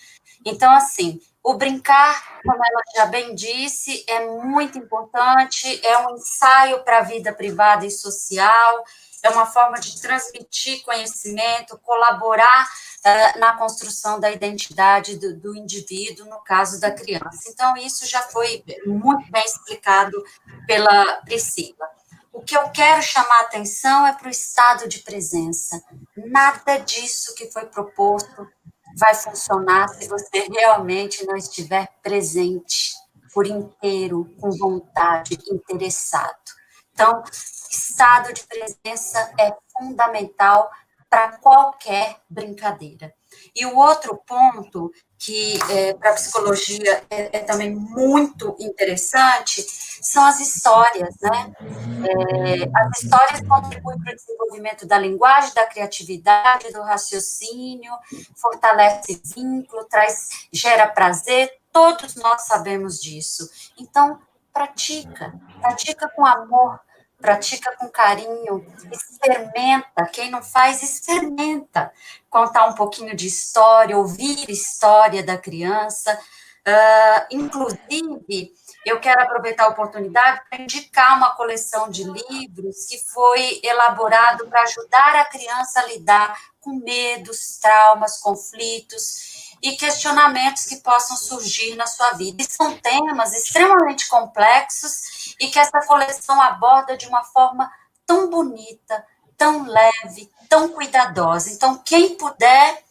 Então, assim, o brincar, como ela já bem disse, é muito importante, é um ensaio para a vida privada e social, é uma forma de transmitir conhecimento, colaborar na construção da identidade do indivíduo, no caso da criança. Então, isso já foi muito bem explicado pela Priscila. O que eu quero chamar a atenção é para o estado de presença. Nada disso que foi proposto vai funcionar se você realmente não estiver presente por inteiro, com vontade, interessado. Então, estado de presença é fundamental para qualquer brincadeira. E o outro ponto que para a psicologia é também muito interessante são as histórias, né? As histórias contribuem para o desenvolvimento da linguagem, da criatividade, do raciocínio, fortalece vínculo, gera prazer, todos nós sabemos disso. Então, pratica com amor, pratica com carinho, experimenta, quem não faz, experimenta, contar um pouquinho de história, ouvir história da criança, inclusive, eu quero aproveitar a oportunidade para indicar uma coleção de livros que foi elaborado para ajudar a criança a lidar com medos, traumas, conflitos e questionamentos que possam surgir na sua vida. E são temas extremamente complexos e que essa coleção aborda de uma forma tão bonita, tão leve, tão cuidadosa. Então, quem puder,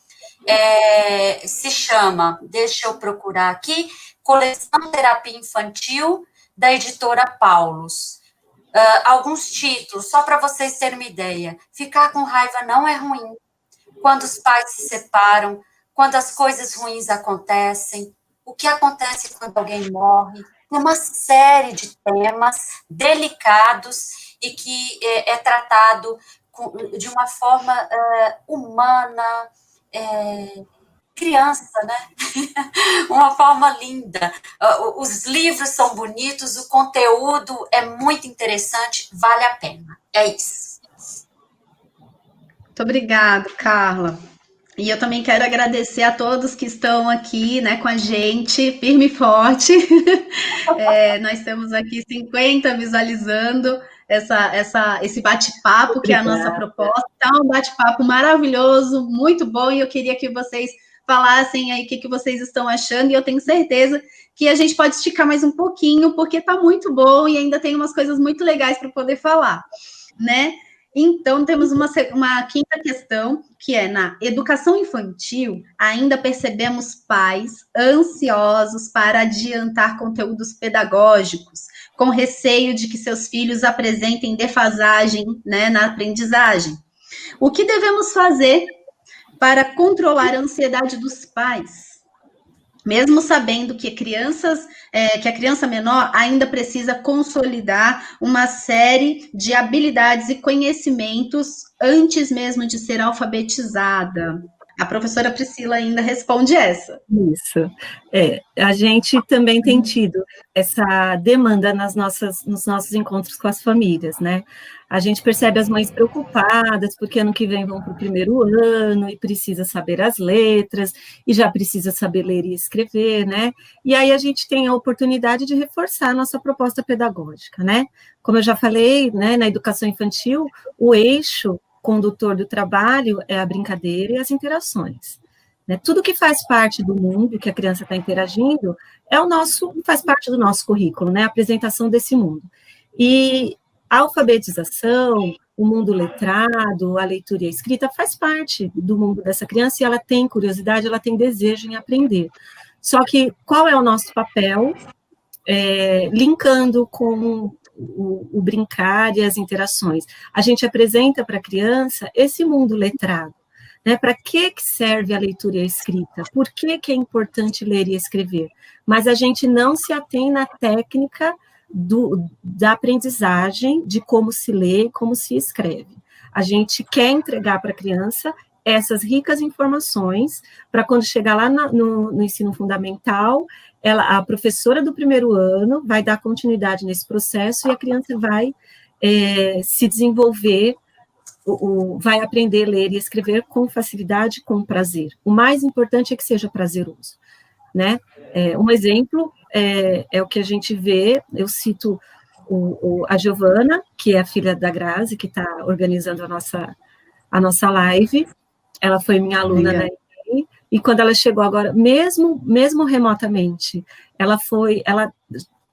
se chama, deixa eu procurar aqui, Coleção Terapia Infantil, da editora Paulus. Alguns títulos, só para vocês terem uma ideia. Ficar com raiva não é ruim. Quando os pais se separam, quando as coisas ruins acontecem, o que acontece quando alguém morre. Tem uma série de temas delicados e que é tratado de uma forma humana, criança, né? Uma forma linda. Os livros são bonitos, o conteúdo é muito interessante, vale a pena. É isso. Muito obrigada, Carla. E eu também quero agradecer a todos que estão aqui, né, com a gente, firme e forte. Nós temos aqui 50 visualizando esse bate-papo, que é a nossa proposta. Tá um bate-papo maravilhoso, muito bom, e eu queria que vocês falassem aí o que vocês estão achando, e eu tenho certeza que a gente pode esticar mais um pouquinho, porque tá muito bom e ainda tem umas coisas muito legais para poder falar, né? Então, temos uma quinta questão, que é na educação infantil, ainda percebemos pais ansiosos para adiantar conteúdos pedagógicos, com receio de que seus filhos apresentem defasagem, né, na aprendizagem. O que devemos fazer para controlar a ansiedade dos pais? Mesmo sabendo que a criança menor ainda precisa consolidar uma série de habilidades e conhecimentos antes mesmo de ser alfabetizada. A professora Priscila ainda responde essa. Isso. A gente também tem tido essa demanda nos nossos encontros com as famílias, né? A gente percebe as mães preocupadas, porque ano que vem vão para o primeiro ano e precisa saber as letras, e já precisa saber ler e escrever, né? E aí a gente tem a oportunidade de reforçar a nossa proposta pedagógica, né? Como eu já falei, né, na educação infantil, o eixo condutor do trabalho é a brincadeira e as interações. Né? Tudo que faz parte do mundo que a criança está interagindo faz parte do nosso currículo, né? A apresentação desse mundo. E a alfabetização, o mundo letrado, a leitura e a escrita faz parte do mundo dessa criança, e ela tem curiosidade, ela tem desejo em aprender. Só que qual é o nosso papel? Linkando com o brincar e as interações. A gente apresenta para a criança esse mundo letrado, né? Para que serve a leitura e a escrita? Por que é importante ler e escrever? Mas a gente não se atém na técnica da aprendizagem, de como se lê e como se escreve. A gente quer entregar para a criança essas ricas informações, para quando chegar lá no ensino fundamental, a professora do primeiro ano vai dar continuidade nesse processo e a criança vai se desenvolver, vai aprender a ler e escrever com facilidade, com prazer. O mais importante é que seja prazeroso, né? Um exemplo é o que a gente vê, eu cito a Giovana, que é a filha da Grazi, que está organizando a nossa live. Ela foi minha aluna na EMEI, e quando ela chegou agora, mesmo remotamente, ela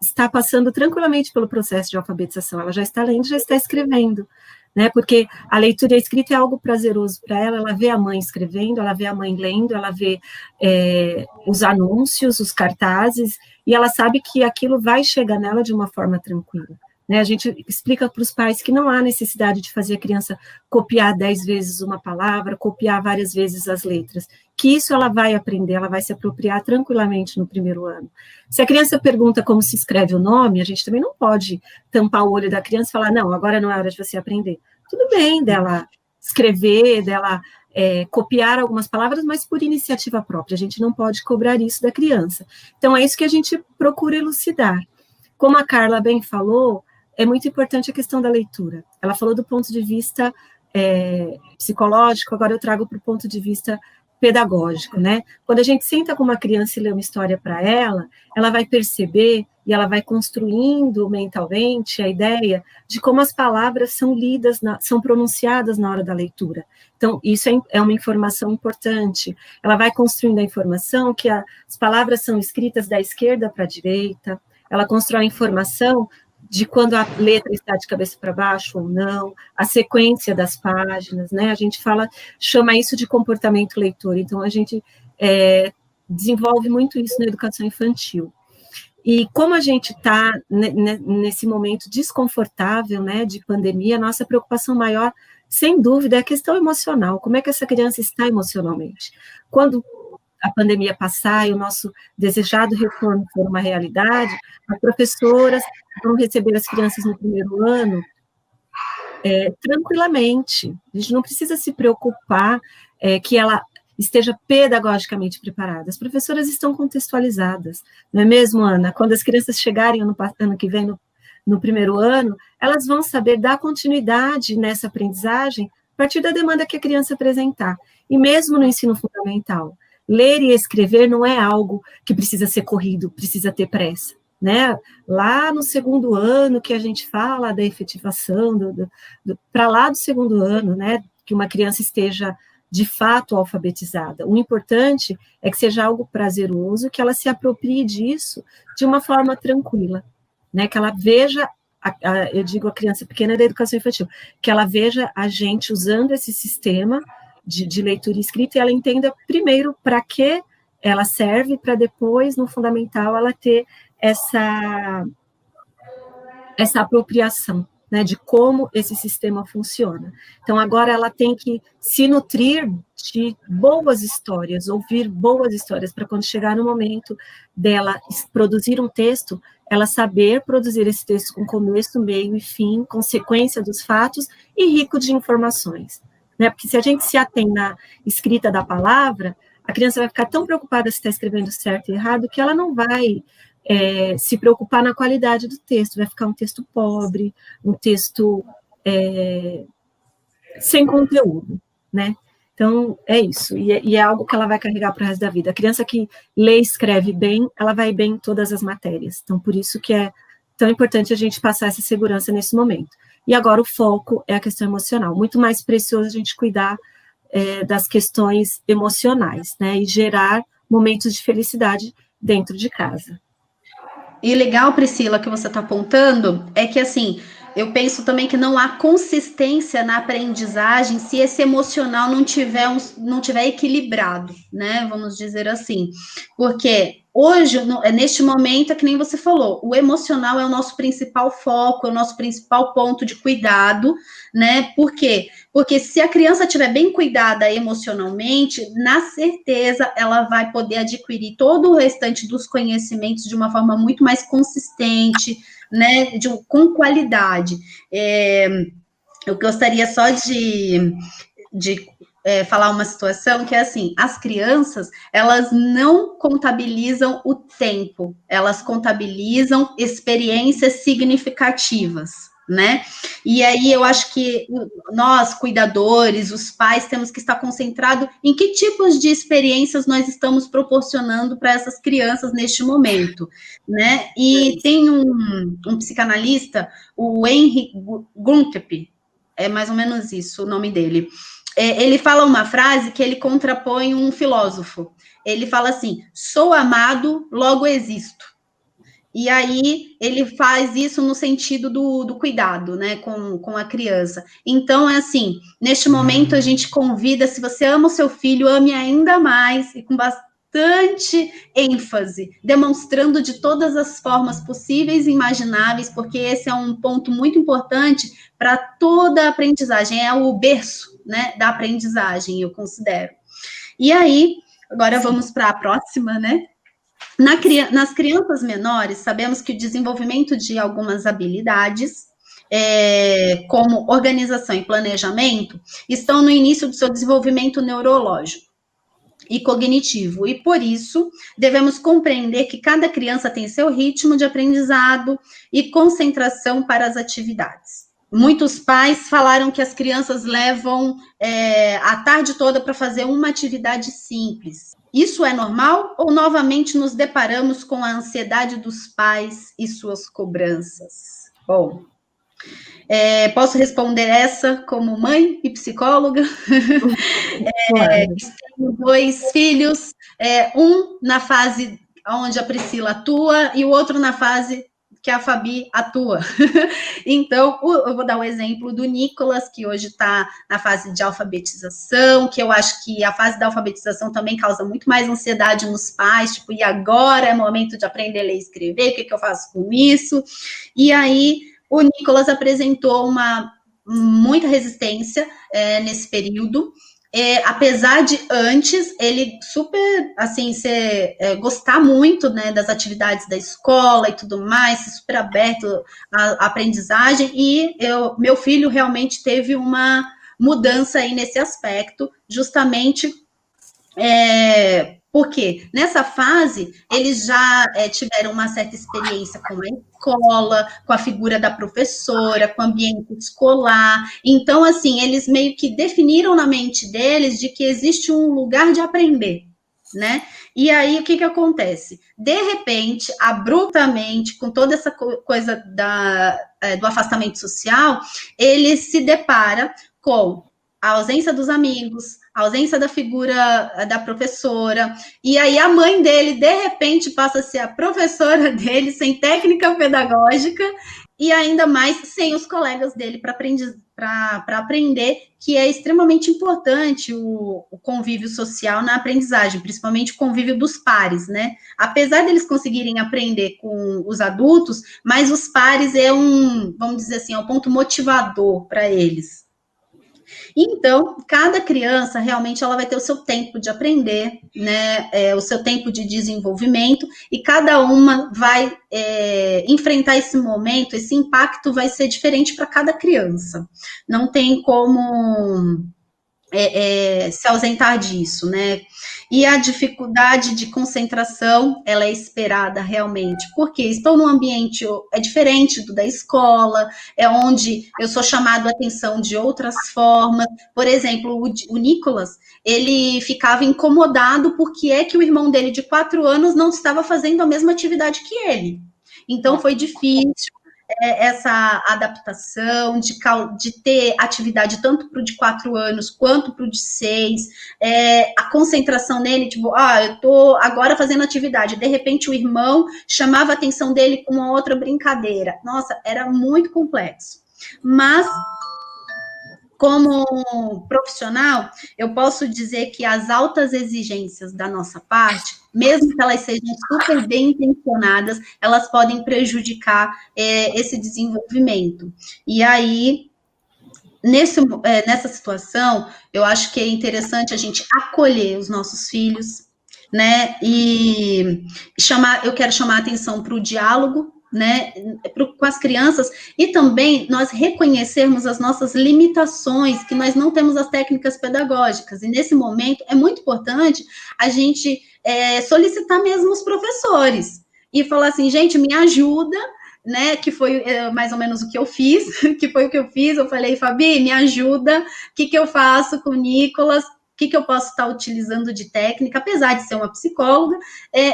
está passando tranquilamente pelo processo de alfabetização, ela já está lendo, já está escrevendo, né? Porque a leitura e a escrita é algo prazeroso para ela vê a mãe escrevendo, ela vê a mãe lendo, ela vê os anúncios, os cartazes, e ela sabe que aquilo vai chegar nela de uma forma tranquila. Né, a gente explica para os pais que não há necessidade de fazer a criança copiar 10 vezes uma palavra, copiar várias vezes as letras, que isso ela vai aprender, ela vai se apropriar tranquilamente no primeiro ano. Se a criança pergunta como se escreve o nome, a gente também não pode tampar o olho da criança e falar, não, agora não é hora de você aprender. Tudo bem dela escrever, dela copiar algumas palavras, mas por iniciativa própria, a gente não pode cobrar isso da criança. Então, é isso que a gente procura elucidar. Como a Carla bem falou, é muito importante a questão da leitura. Ela falou do ponto de vista psicológico, agora eu trago para o ponto de vista pedagógico, né? Quando a gente senta com uma criança e lê uma história para ela, ela vai perceber e ela vai construindo mentalmente a ideia de como as palavras são lidas, são pronunciadas na hora da leitura. Então, isso é uma informação importante. Ela vai construindo a informação que as palavras são escritas da esquerda para a direita, ela constrói a informação de quando a letra está de cabeça para baixo ou não, a sequência das páginas, né? A gente chama isso de comportamento leitor. Então, a gente desenvolve muito isso na educação infantil. E como a gente está nesse momento desconfortável, né, de pandemia, a nossa preocupação maior, sem dúvida, é a questão emocional. Como é que essa criança está emocionalmente? Quando a pandemia passar e o nosso desejado retorno for uma realidade, as professoras vão receber as crianças no primeiro ano tranquilamente. A gente não precisa se preocupar que ela esteja pedagogicamente preparada. As professoras estão contextualizadas, não é mesmo, Ana? Quando as crianças chegarem ano que vem, no primeiro ano, elas vão saber dar continuidade nessa aprendizagem a partir da demanda que a criança apresentar. E mesmo no ensino fundamental, ler e escrever não é algo que precisa ser corrido, precisa ter pressa, né? Lá no segundo ano que a gente fala da efetivação, para lá do segundo ano, né, que uma criança esteja de fato alfabetizada. O importante é que seja algo prazeroso, que ela se aproprie disso de uma forma tranquila, né, que ela veja, eu digo a criança pequena da educação infantil, que ela veja a gente usando esse sistema de leitura e escrita, e ela entenda primeiro para que ela serve, para depois, no fundamental, ela ter essa apropriação, né, de como esse sistema funciona. Então, agora ela tem que se nutrir de boas histórias, ouvir boas histórias, para quando chegar no momento dela produzir um texto, ela saber produzir esse texto com começo, meio e fim, consequência dos fatos e rico de informações. Né? Porque se a gente se atém na escrita da palavra, a criança vai ficar tão preocupada se está escrevendo certo e errado, que ela não vai se preocupar na qualidade do texto, vai ficar um texto pobre, um texto sem conteúdo, né? Então, é isso, e é algo que ela vai carregar para o resto da vida. A criança que lê e escreve bem, ela vai bem em todas as matérias. Então, por isso que é tão importante a gente passar essa segurança nesse momento. E agora o foco é a questão emocional. Muito mais precioso a gente cuidar das questões emocionais, né? E gerar momentos de felicidade dentro de casa. E legal, Priscila, que você está apontando, é que, assim, eu penso também que não há consistência na aprendizagem se esse emocional não tiver equilibrado, né? Vamos dizer assim. Porque hoje, neste momento, é que nem você falou, o emocional é o nosso principal foco, é o nosso principal ponto de cuidado, né? Por quê? Porque se a criança estiver bem cuidada emocionalmente, na certeza ela vai poder adquirir todo o restante dos conhecimentos de uma forma muito mais consistente, né, com qualidade. Eu gostaria só de falar uma situação que é assim, as crianças, elas não contabilizam o tempo, elas contabilizam experiências significativas, né? E aí eu acho que nós, cuidadores, os pais, temos que estar concentrados em que tipos de experiências nós estamos proporcionando para essas crianças neste momento, né? E tem um psicanalista, o Henry Gunther, é mais ou menos isso o nome dele. Ele fala uma frase que ele contrapõe um filósofo. Ele fala assim, sou amado, logo existo. E aí ele faz isso no sentido do cuidado, né, com a criança. Então, é assim, neste momento a gente convida, se você ama o seu filho, ame ainda mais e com bastante ênfase, demonstrando de todas as formas possíveis e imagináveis, porque esse é um ponto muito importante para toda a aprendizagem, é o berço, né, da aprendizagem, eu considero. E aí, agora vamos para a próxima, né? Nas crianças menores, sabemos que o desenvolvimento de algumas habilidades, como organização e planejamento, estão no início do seu desenvolvimento neurológico e cognitivo, e por isso devemos compreender que cada criança tem seu ritmo de aprendizado e concentração para as atividades. Muitos pais falaram que as crianças levam a tarde toda para fazer uma atividade simples. Isso é normal ou novamente nos deparamos com a ansiedade dos pais e suas cobranças? Bom, posso responder essa como mãe e psicóloga? Tenho 2 filhos, um na fase onde a Priscila atua e o outro na fase que a Fabi atua. Então, eu vou dar o exemplo do Nicolas, que hoje está na fase de alfabetização, que eu acho que a fase da alfabetização também causa muito mais ansiedade nos pais, tipo, e agora é momento de aprender a ler e escrever, o que eu faço com isso? E aí, o Nicolas apresentou muita resistência nesse período, apesar de antes ele super, assim, gostar muito, né, das atividades da escola e tudo mais, ser super aberto à aprendizagem, e meu filho realmente teve uma mudança aí nesse aspecto, justamente Porque nessa fase eles já tiveram uma certa experiência com a escola, com a figura da professora, com o ambiente escolar. Então, assim, eles meio que definiram na mente deles de que existe um lugar de aprender, né? E aí, o que acontece? De repente, abruptamente, com toda essa coisa do afastamento social, ele se depara com a ausência dos amigos, a ausência da figura da professora, e aí a mãe dele, de repente, passa a ser a professora dele, sem técnica pedagógica, e ainda mais sem os colegas dele para aprender, que é extremamente importante o convívio social na aprendizagem, principalmente o convívio dos pares, né? Apesar deles conseguirem aprender com os adultos, mas os pares vamos dizer assim, é um ponto motivador para eles. Então, cada criança realmente ela vai ter o seu tempo de aprender, né? O seu tempo de desenvolvimento, e cada uma vai enfrentar esse momento, esse impacto vai ser diferente para cada criança. Não tem como se ausentar disso, né? E a dificuldade de concentração, ela é esperada realmente, porque estou num ambiente diferente do da escola, é onde eu sou chamado a atenção de outras formas. Por exemplo, o Nicolas, ele ficava incomodado porque é que o irmão dele de 4 anos não estava fazendo a mesma atividade que ele. Então, foi difícil essa adaptação, de ter atividade tanto para o de 4 anos quanto para o de 6, a concentração nele, tipo, eu estou agora fazendo atividade, de repente o irmão chamava a atenção dele com uma outra brincadeira. Nossa, era muito complexo. Mas, como profissional, eu posso dizer que as altas exigências da nossa parte, mesmo que elas sejam super bem intencionadas, elas podem prejudicar esse desenvolvimento. E aí, nessa situação, eu acho que é interessante a gente acolher os nossos filhos, né? E eu quero chamar a atenção para o diálogo, né, com as crianças, e também nós reconhecermos as nossas limitações, que nós não temos as técnicas pedagógicas, e nesse momento é muito importante a gente solicitar mesmo os professores, e falar assim, gente, me ajuda, né, que foi mais ou menos o que eu fiz, eu falei, Fabi, me ajuda, o que eu faço com o Nicolas, o que eu posso estar utilizando de técnica, apesar de ser uma psicóloga,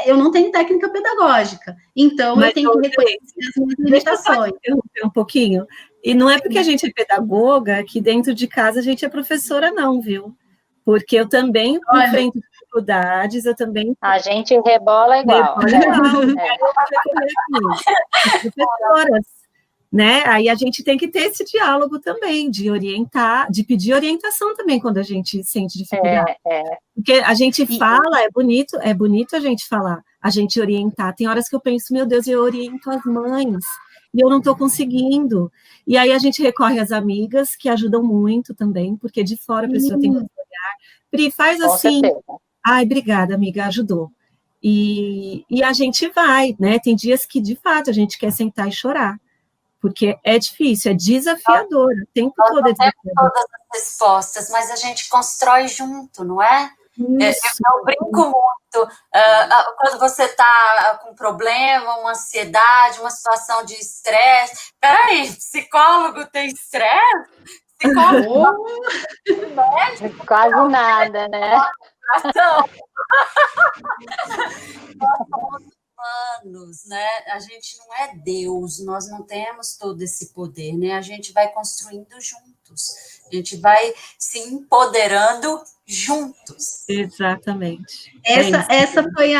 eu não tenho técnica pedagógica, então eu tenho que reconhecer as minhas limitações. Deixa eu interromper um pouquinho, e não é porque a gente é pedagoga que dentro de casa a gente é professora não, viu? Porque eu também enfrento dificuldades, eu também... A gente rebola igual. Professoras, né? Aí a gente tem que ter esse diálogo também, de orientar, de pedir orientação também quando a gente sente dificuldade. Porque a gente fala, é bonito a gente falar, a gente orientar. Tem horas que eu penso, meu Deus, eu oriento as mães, e eu não estou conseguindo. E aí a gente recorre às amigas, que ajudam muito também, porque de fora a pessoa tem que olhar. Pri, faz assim. Ai, obrigada, amiga, ajudou. E a gente vai, né? Tem dias que, de fato, a gente quer sentar e chorar. Porque é difícil, é desafiador, o tempo todo é desafiador. Todas as respostas, mas a gente constrói junto, não é? Eu brinco muito. Quando você está com um problema, uma ansiedade, uma situação de estresse. Peraí, psicólogo tem estresse? Psicólogo médico? Quase nada, né? Nós somos humanos, né? A gente não é Deus, nós não temos todo esse poder, né? A gente vai construindo juntos, a gente vai se empoderando juntos. Exatamente. Essa foi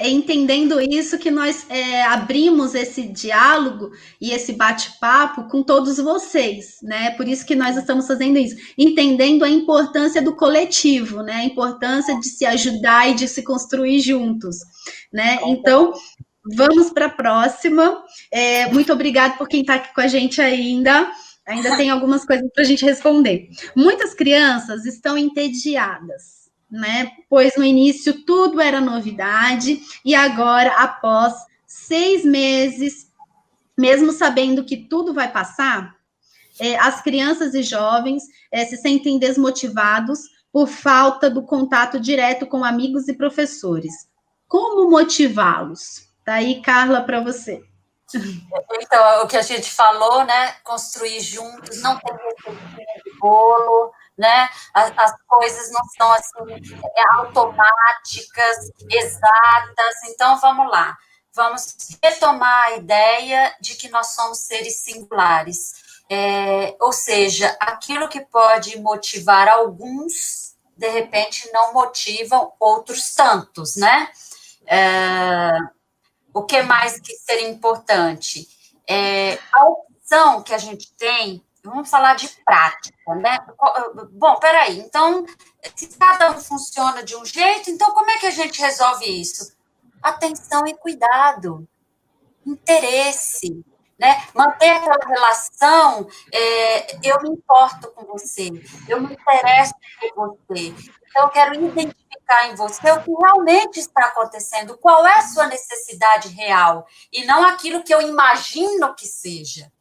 entendendo isso que nós abrimos esse diálogo e esse bate-papo com todos vocês, né? Por isso que nós estamos fazendo isso, entendendo a importância do coletivo, né? A importância de se ajudar e de se construir juntos, né? Então, vamos para a próxima. Muito obrigada por quem está aqui com a gente ainda. Ainda tem algumas coisas para a gente responder. Muitas crianças estão entediadas, né? Pois no início tudo era novidade e agora, após 6 meses, mesmo sabendo que tudo vai passar, as crianças e jovens se sentem desmotivados por falta do contato direto com amigos e professores. Como motivá-los? Tá aí, Carla, para você. Então, o que a gente falou, né? Construir juntos, não tem receitinha de bolo, né? As coisas não são assim automáticas, exatas. Então, vamos lá. Vamos retomar a ideia de que nós somos seres singulares. Ou seja, aquilo que pode motivar alguns, de repente, não motivam outros tantos, né? O que mais que seria importante? A opção que a gente tem, vamos falar de prática, né? Bom, peraí, então, se cada um funciona de um jeito, então como é que a gente resolve isso? Atenção e cuidado, interesse, né? Manter aquela relação, eu me importo com você, eu me interesso por você, então eu quero identificar em você o que realmente está acontecendo, qual é a sua necessidade real, e não aquilo que eu imagino que seja,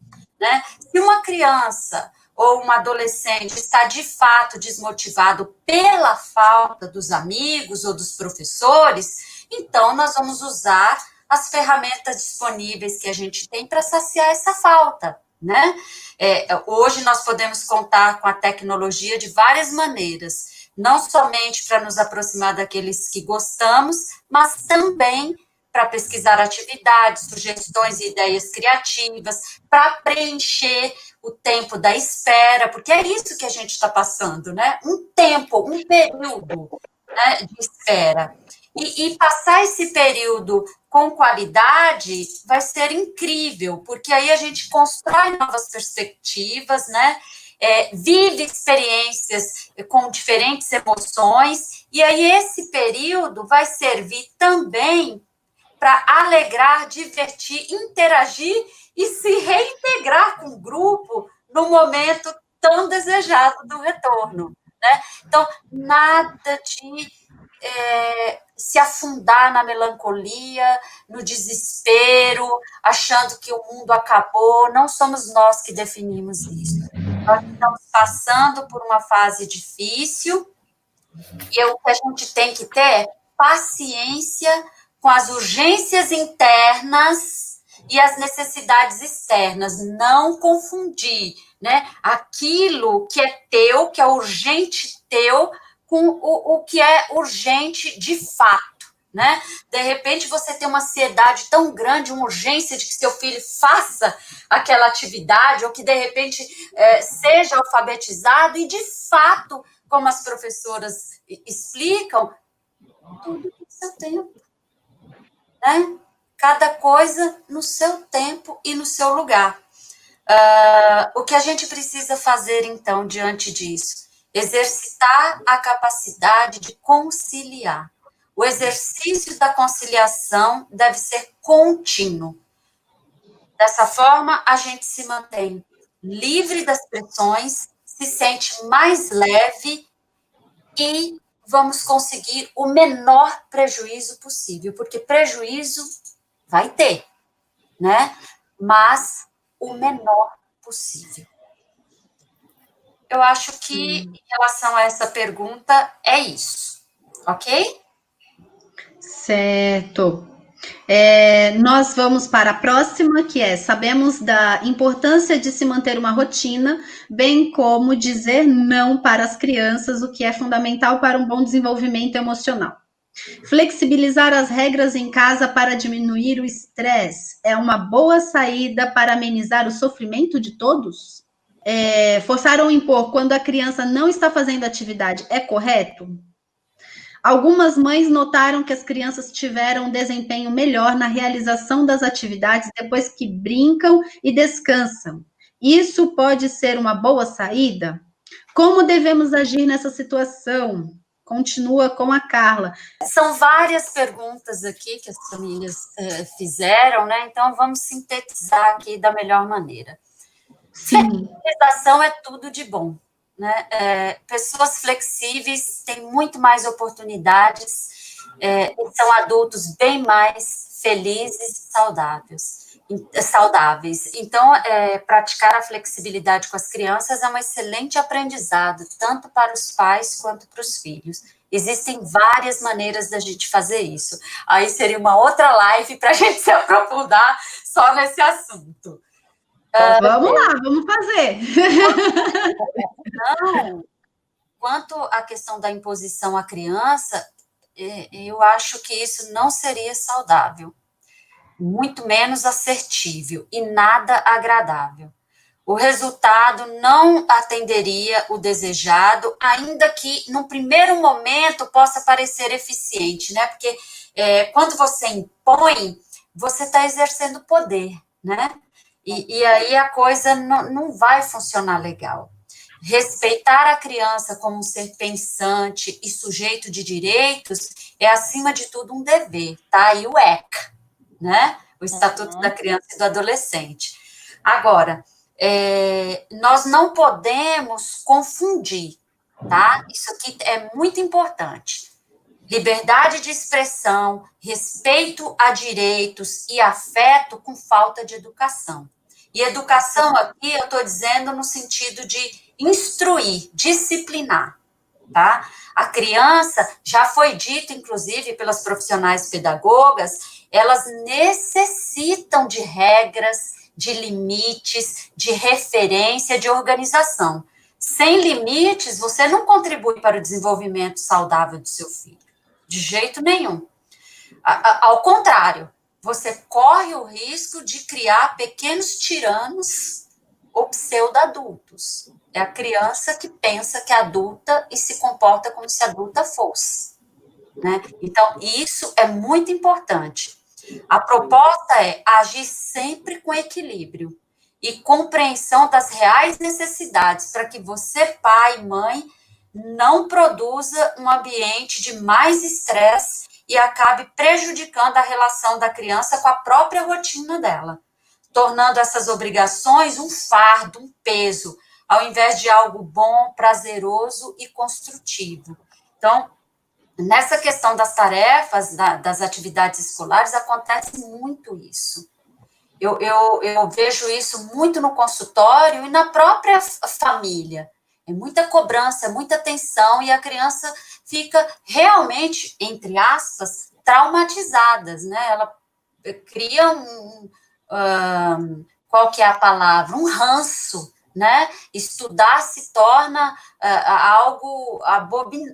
né? Se uma criança ou um adolescente está de fato desmotivado pela falta dos amigos ou dos professores, então nós vamos usar as ferramentas disponíveis que a gente tem para saciar essa falta, né? Hoje nós podemos contar com a tecnologia de várias maneiras, não somente para nos aproximar daqueles que gostamos, mas também para pesquisar atividades, sugestões e ideias criativas, para preencher o tempo da espera, porque é isso que a gente está passando, né? Um tempo, um período, né, de espera. E passar esse período com qualidade vai ser incrível, porque aí a gente constrói novas perspectivas, né? Vive experiências com diferentes emoções, e aí esse período vai servir também para alegrar, divertir, interagir e se reintegrar com o grupo no momento tão desejado do retorno, né? Então, nada de se afundar na melancolia, no desespero, achando que o mundo acabou. Não somos nós que definimos isso. Nós estamos passando por uma fase difícil e o que a gente tem que ter é paciência com as urgências internas e as necessidades externas. Não confundir, né? Aquilo que é teu, que é urgente teu, com o que é urgente de fato, né? De repente você tem uma ansiedade tão grande, uma urgência de que seu filho faça aquela atividade, ou que de repente seja alfabetizado, e de fato, como as professoras explicam, tudo no seu tempo, né? Cada coisa no seu tempo e no seu lugar. O que a gente precisa fazer, então, diante disso? Exercitar a capacidade de conciliar. O exercício da conciliação deve ser contínuo. Dessa forma, a gente se mantém livre das pressões, se sente mais leve e vamos conseguir o menor prejuízo possível, porque prejuízo vai ter, né? Mas o menor possível. Eu acho que, em relação a essa pergunta, é isso, ok? Certo. Nós vamos para a próxima, que é: sabemos da importância de se manter uma rotina, bem como dizer não para as crianças, o que é fundamental para um bom desenvolvimento emocional. Flexibilizar as regras em casa para diminuir o estresse é uma boa saída para amenizar o sofrimento de todos? Forçar ou impor quando a criança não está fazendo atividade é correto? Algumas mães notaram que as crianças tiveram um desempenho melhor na realização das atividades depois que brincam e descansam. Isso pode ser uma boa saída? Como devemos agir nessa situação? Continua com a Carla. São várias perguntas aqui que as famílias fizeram, né? Então, vamos sintetizar aqui da melhor maneira. Flexibilização é tudo de bom, né? Pessoas flexíveis têm muito mais oportunidades, são adultos bem mais felizes e saudáveis. Então, praticar a flexibilidade com as crianças é um excelente aprendizado, tanto para os pais quanto para os filhos. Existem várias maneiras da gente fazer isso. Aí seria uma outra live para a gente se aprofundar só nesse assunto. Vamos lá, vamos fazer. Não, quanto à questão da imposição à criança, eu acho que isso não seria saudável, muito menos assertível e nada agradável. O resultado não atenderia o desejado, ainda que, no primeiro momento, possa parecer eficiente, né? Porque quando você impõe, você está exercendo poder, né? E aí a coisa não vai funcionar legal. Respeitar a criança como um ser pensante e sujeito de direitos é, acima de tudo, um dever, tá? E o ECA, né? O Estatuto da Criança e do Adolescente. Agora, nós não podemos confundir, tá? Isso aqui é muito importante. Liberdade de expressão, respeito a direitos e afeto com falta de educação. E educação aqui eu estou dizendo no sentido de instruir, disciplinar, tá? A criança, já foi dito, inclusive, pelas profissionais pedagogas, elas necessitam de regras, de limites, de referência, de organização. Sem limites, você não contribui para o desenvolvimento saudável do seu filho, de jeito nenhum. Ao contrário, você corre o risco de criar pequenos tiranos ou pseudo-adultos. É a criança que pensa que é adulta e se comporta como se adulta fosse, né? Então, isso é muito importante. A proposta é agir sempre com equilíbrio e compreensão das reais necessidades para que você, pai e mãe, não produza um ambiente de mais estresse e acabe prejudicando a relação da criança com a própria rotina dela, tornando essas obrigações um fardo, um peso, ao invés de algo bom, prazeroso e construtivo. Então, nessa questão das tarefas, das atividades escolares, acontece muito isso. Eu vejo isso muito no consultório e na própria família. É muita cobrança, muita tensão, e a criança fica realmente, entre aspas, traumatizada, né? Ela cria qual que é a palavra? Um ranço, né? Estudar se torna algo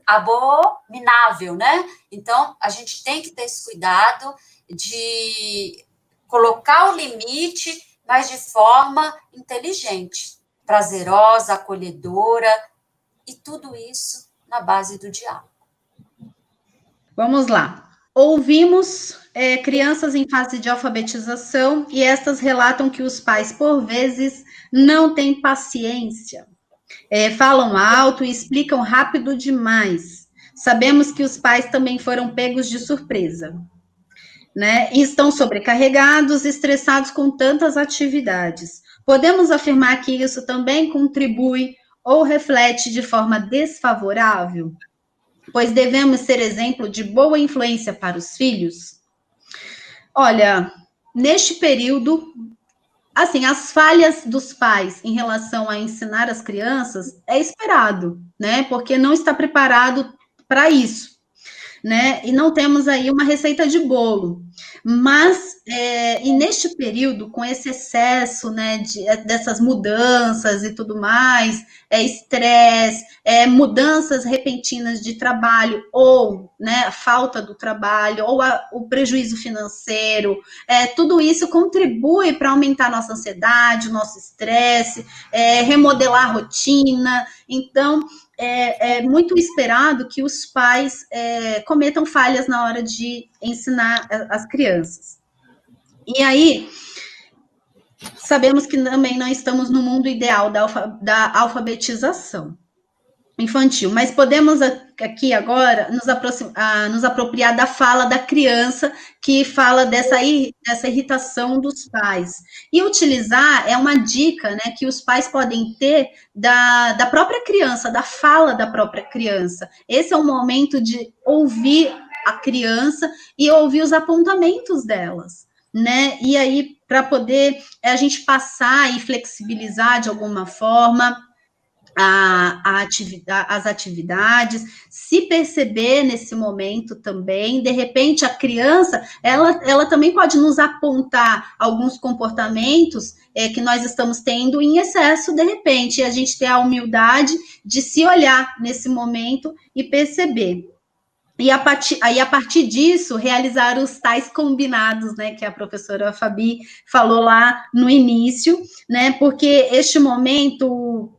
abominável, né? Então, a gente tem que ter esse cuidado de colocar o limite, mas de forma inteligente, prazerosa, acolhedora, e tudo isso na base do diálogo. Vamos lá. Ouvimos crianças em fase de alfabetização e estas relatam que os pais, por vezes, não têm paciência. Falam alto e explicam rápido demais. Sabemos que os pais também foram pegos de surpresa, né? E estão sobrecarregados, estressados com tantas atividades. Podemos afirmar que isso também contribui ou reflete de forma desfavorável? Pois devemos ser exemplo de boa influência para os filhos? Olha, neste período, assim, as falhas dos pais em relação a ensinar as crianças é esperado, né? Porque não está preparado para isso, né? E não temos aí uma receita de bolo. Mas, e neste período, com esse excesso, né, dessas mudanças e tudo mais, estresse, mudanças repentinas de trabalho, ou, né, a falta do trabalho, ou o prejuízo financeiro, tudo isso contribui para aumentar nossa ansiedade, o nosso estresse, remodelar a rotina. Então, é muito esperado que os pais cometam falhas na hora de ensinar as crianças. E aí, sabemos que também não estamos no mundo ideal da alfabetização infantil, mas podemos aqui agora nos apropriar da fala da criança, que fala dessa irritação dos pais, e utilizar uma dica, né, que os pais podem ter da própria criança, da fala da própria criança. Esse é o momento de ouvir a criança e ouvir os apontamentos delas, né? E aí, para poder a gente passar e flexibilizar de alguma forma as atividades, se perceber nesse momento também, de repente a criança, ela também pode nos apontar alguns comportamentos que nós estamos tendo em excesso, de repente, e a gente ter a humildade de se olhar nesse momento e perceber. E a partir disso, realizar os tais combinados, né, que a professora Fabi falou lá no início, né, porque este momento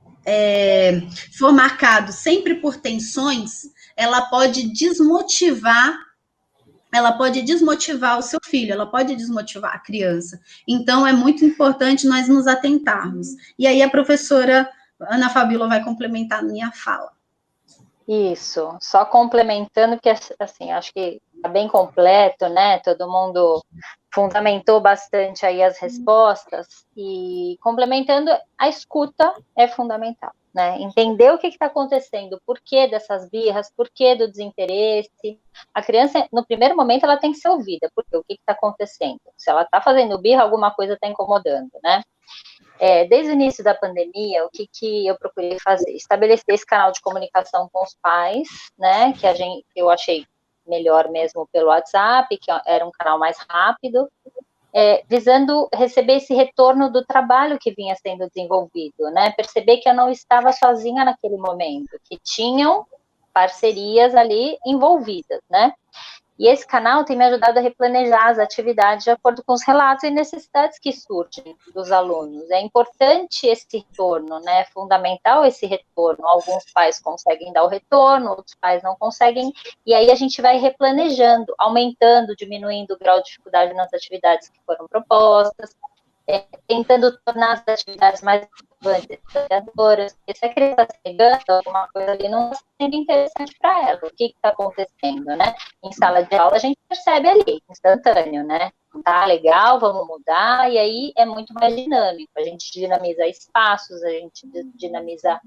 for marcado sempre por tensões, ela pode desmotivar o seu filho, ela pode desmotivar a criança. Então, é muito importante nós nos atentarmos. E aí a professora Ana Fabíola vai complementar a minha fala. Isso, só complementando, que assim, acho que está bem completo, né? Todo mundo fundamentou bastante aí as respostas, e complementando, a escuta é fundamental, né? Entender o que está acontecendo, por que dessas birras, por que do desinteresse. A criança, no primeiro momento, ela tem que ser ouvida, porque o que está acontecendo? Se ela está fazendo birra, alguma coisa está incomodando, né? Desde o início da pandemia, o que eu procurei fazer? Estabelecer esse canal de comunicação com os pais, né, que eu achei melhor mesmo pelo WhatsApp, que era um canal mais rápido, visando receber esse retorno do trabalho que vinha sendo desenvolvido, né, perceber que eu não estava sozinha naquele momento, que tinham parcerias ali envolvidas, né. E esse canal tem me ajudado a replanejar as atividades de acordo com os relatos e necessidades que surgem dos alunos. É importante esse retorno, né? É fundamental esse retorno. Alguns pais conseguem dar o retorno, outros pais não conseguem, e aí a gente vai replanejando, aumentando, diminuindo o grau de dificuldade nas atividades que foram propostas, tentando tornar as atividades mais desafiadoras, porque se a criança está pegando alguma coisa ali, não está sendo interessante para ela. O que está acontecendo, né? Em sala de aula, a gente percebe ali, instantâneo, né? Tá legal, vamos mudar, e aí é muito mais dinâmico. A gente dinamiza espaços, a gente dinamiza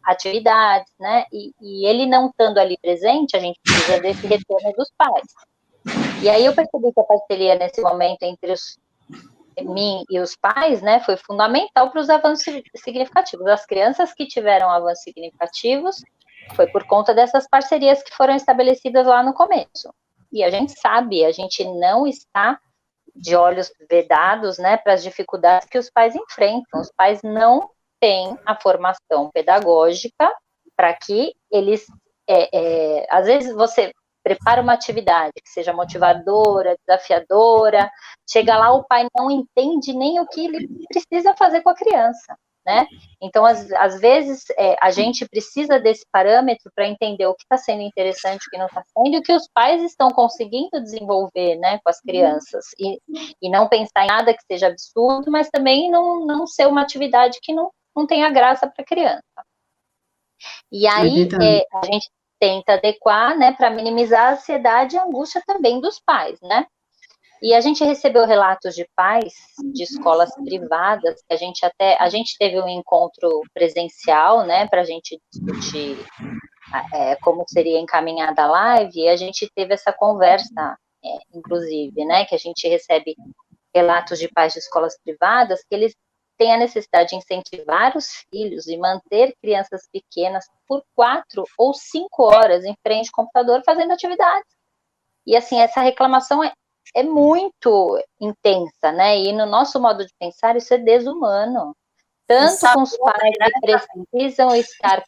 atividades, né? E ele não estando ali presente, a gente precisa desse retorno dos pais. E aí eu percebi que a parceria nesse momento entre mim e os pais, né, foi fundamental para os avanços significativos. As crianças que tiveram avanços significativos foi por conta dessas parcerias que foram estabelecidas lá no começo. E a gente sabe, a gente não está de olhos vedados, né, para as dificuldades que os pais enfrentam. Os pais não têm a formação pedagógica para que eles, às vezes você prepara uma atividade que seja motivadora, desafiadora, chega lá, o pai não entende nem o que ele precisa fazer com a criança, né? Então, às vezes, a gente precisa desse parâmetro para entender o que está sendo interessante, o que não está sendo, e o que os pais estão conseguindo desenvolver, né, com as crianças, e não pensar em nada que seja absurdo, mas também não ser uma atividade que não tenha graça para a criança. E aí, a gente tenta adequar, né, para minimizar a ansiedade e a angústia também dos pais, né? E a gente recebeu relatos de pais de escolas privadas, que a gente teve um encontro presencial, né, para a gente discutir como seria encaminhada a live, e a gente teve essa conversa, inclusive, né, que a gente recebe relatos de pais de escolas privadas, que eles tem a necessidade de incentivar os filhos e manter crianças pequenas por 4 ou 5 horas em frente ao computador fazendo atividades. E, assim, essa reclamação é muito intensa, né? E no nosso modo de pensar, isso é desumano. Tanto com os pais que precisam estar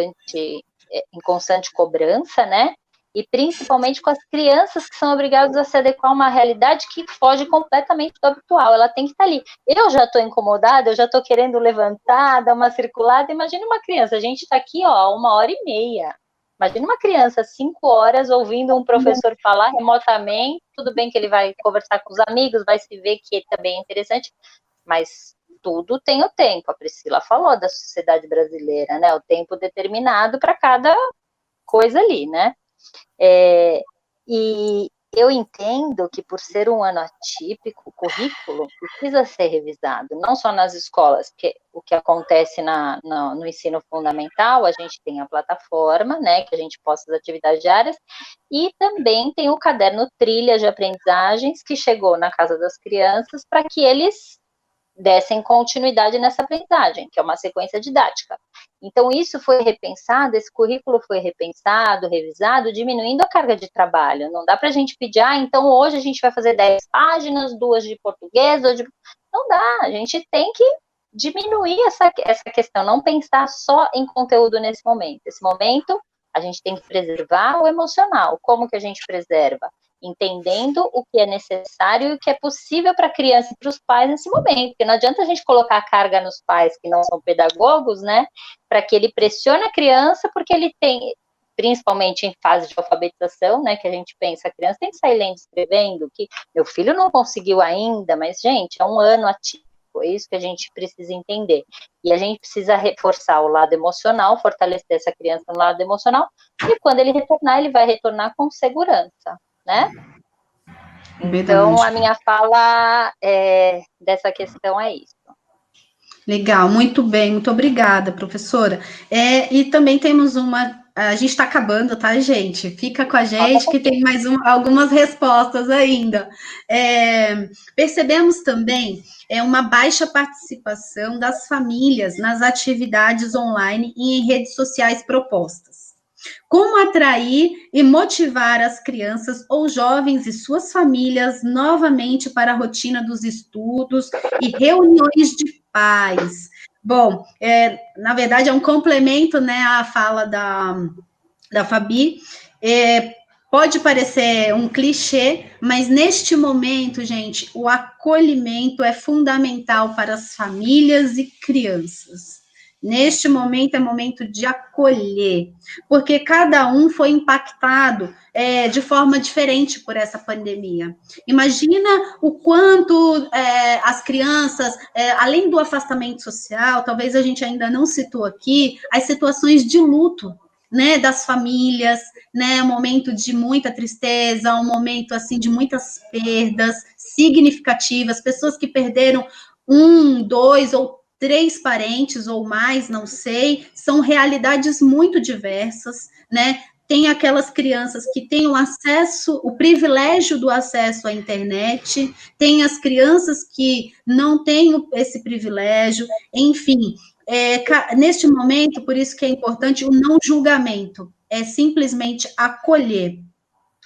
em constante cobrança, né? E principalmente com as crianças que são obrigadas a se adequar a uma realidade que foge completamente do habitual. Ela tem que estar ali. Eu já estou incomodada, eu já estou querendo levantar, dar uma circulada. Imagina uma criança, a gente está aqui, ó, 1h30. Imagina uma criança, 5 horas, ouvindo um professor falar remotamente. Tudo bem que ele vai conversar com os amigos, vai se ver que também é interessante, mas tudo tem o tempo. A Priscila falou da sociedade brasileira, né? O tempo determinado para cada coisa ali, né? E eu entendo que, por ser um ano atípico, o currículo precisa ser revisado, não só nas escolas, que o que acontece no ensino fundamental, a gente tem a plataforma, né, que a gente posta as atividades diárias, e também tem o caderno Trilha de Aprendizagens, que chegou na casa das crianças para que eles dessem continuidade nessa aprendizagem, que é uma sequência didática. Então, isso foi repensado, esse currículo foi repensado, revisado, diminuindo a carga de trabalho. Não dá para a gente pedir, então hoje a gente vai fazer 10 páginas, 2 de português, não dá, a gente tem que diminuir essa questão, não pensar só em conteúdo nesse momento. Esse momento, a gente tem que preservar o emocional. Como que a gente preserva? Entendendo o que é necessário e o que é possível para a criança e para os pais nesse momento, porque não adianta a gente colocar a carga nos pais que não são pedagogos, né, para que ele pressione a criança, porque ele tem, principalmente em fase de alfabetização, né, que a gente pensa, a criança tem que sair lendo e escrevendo, que meu filho não conseguiu ainda, mas, gente, é um ano ativo, é isso que a gente precisa entender, e a gente precisa reforçar o lado emocional, fortalecer essa criança no lado emocional, e quando ele retornar, ele vai retornar com segurança, né? Então, a minha fala dessa questão é isso. Legal, muito bem, muito obrigada, professora. E também temos a gente está acabando, tá, gente? Fica com a gente que tem mais algumas respostas ainda. Percebemos também uma baixa participação das famílias nas atividades online e em redes sociais propostas. Como atrair e motivar as crianças ou jovens e suas famílias novamente para a rotina dos estudos e reuniões de pais? Bom, na verdade é um complemento, né, à fala da Fabi. Pode parecer um clichê, mas neste momento, gente, o acolhimento é fundamental para as famílias e crianças. Neste momento é momento de acolher, porque cada um foi impactado de forma diferente por essa pandemia. Imagina o quanto as crianças, além do afastamento social, talvez a gente ainda não citou aqui, as situações de luto, né, das famílias, né, um momento de muita tristeza, um momento, assim, de muitas perdas significativas, pessoas que perderam 1, 2 ou 3 parentes ou mais, não sei, são realidades muito diversas, né? Tem aquelas crianças que têm o privilégio do acesso à internet, tem as crianças que não têm esse privilégio, enfim, neste momento, por isso que é importante o não julgamento, é simplesmente acolher.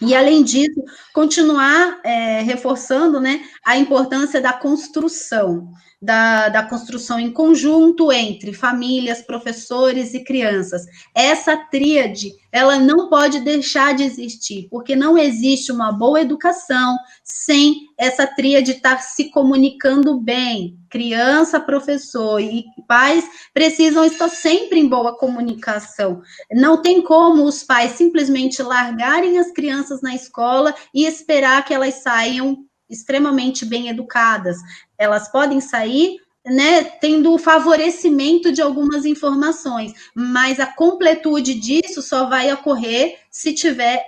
E, além disso, continuar reforçando, né, a importância da construção, da construção em conjunto entre famílias, professores e crianças. Essa tríade, ela não pode deixar de existir, porque não existe uma boa educação sem essa tríade estar se comunicando bem. Criança, professor e pais precisam estar sempre em boa comunicação. Não tem como os pais simplesmente largarem as crianças na escola e esperar que elas saiam extremamente bem educadas. Elas podem sair, né, tendo o favorecimento de algumas informações, mas a completude disso só vai ocorrer se tiver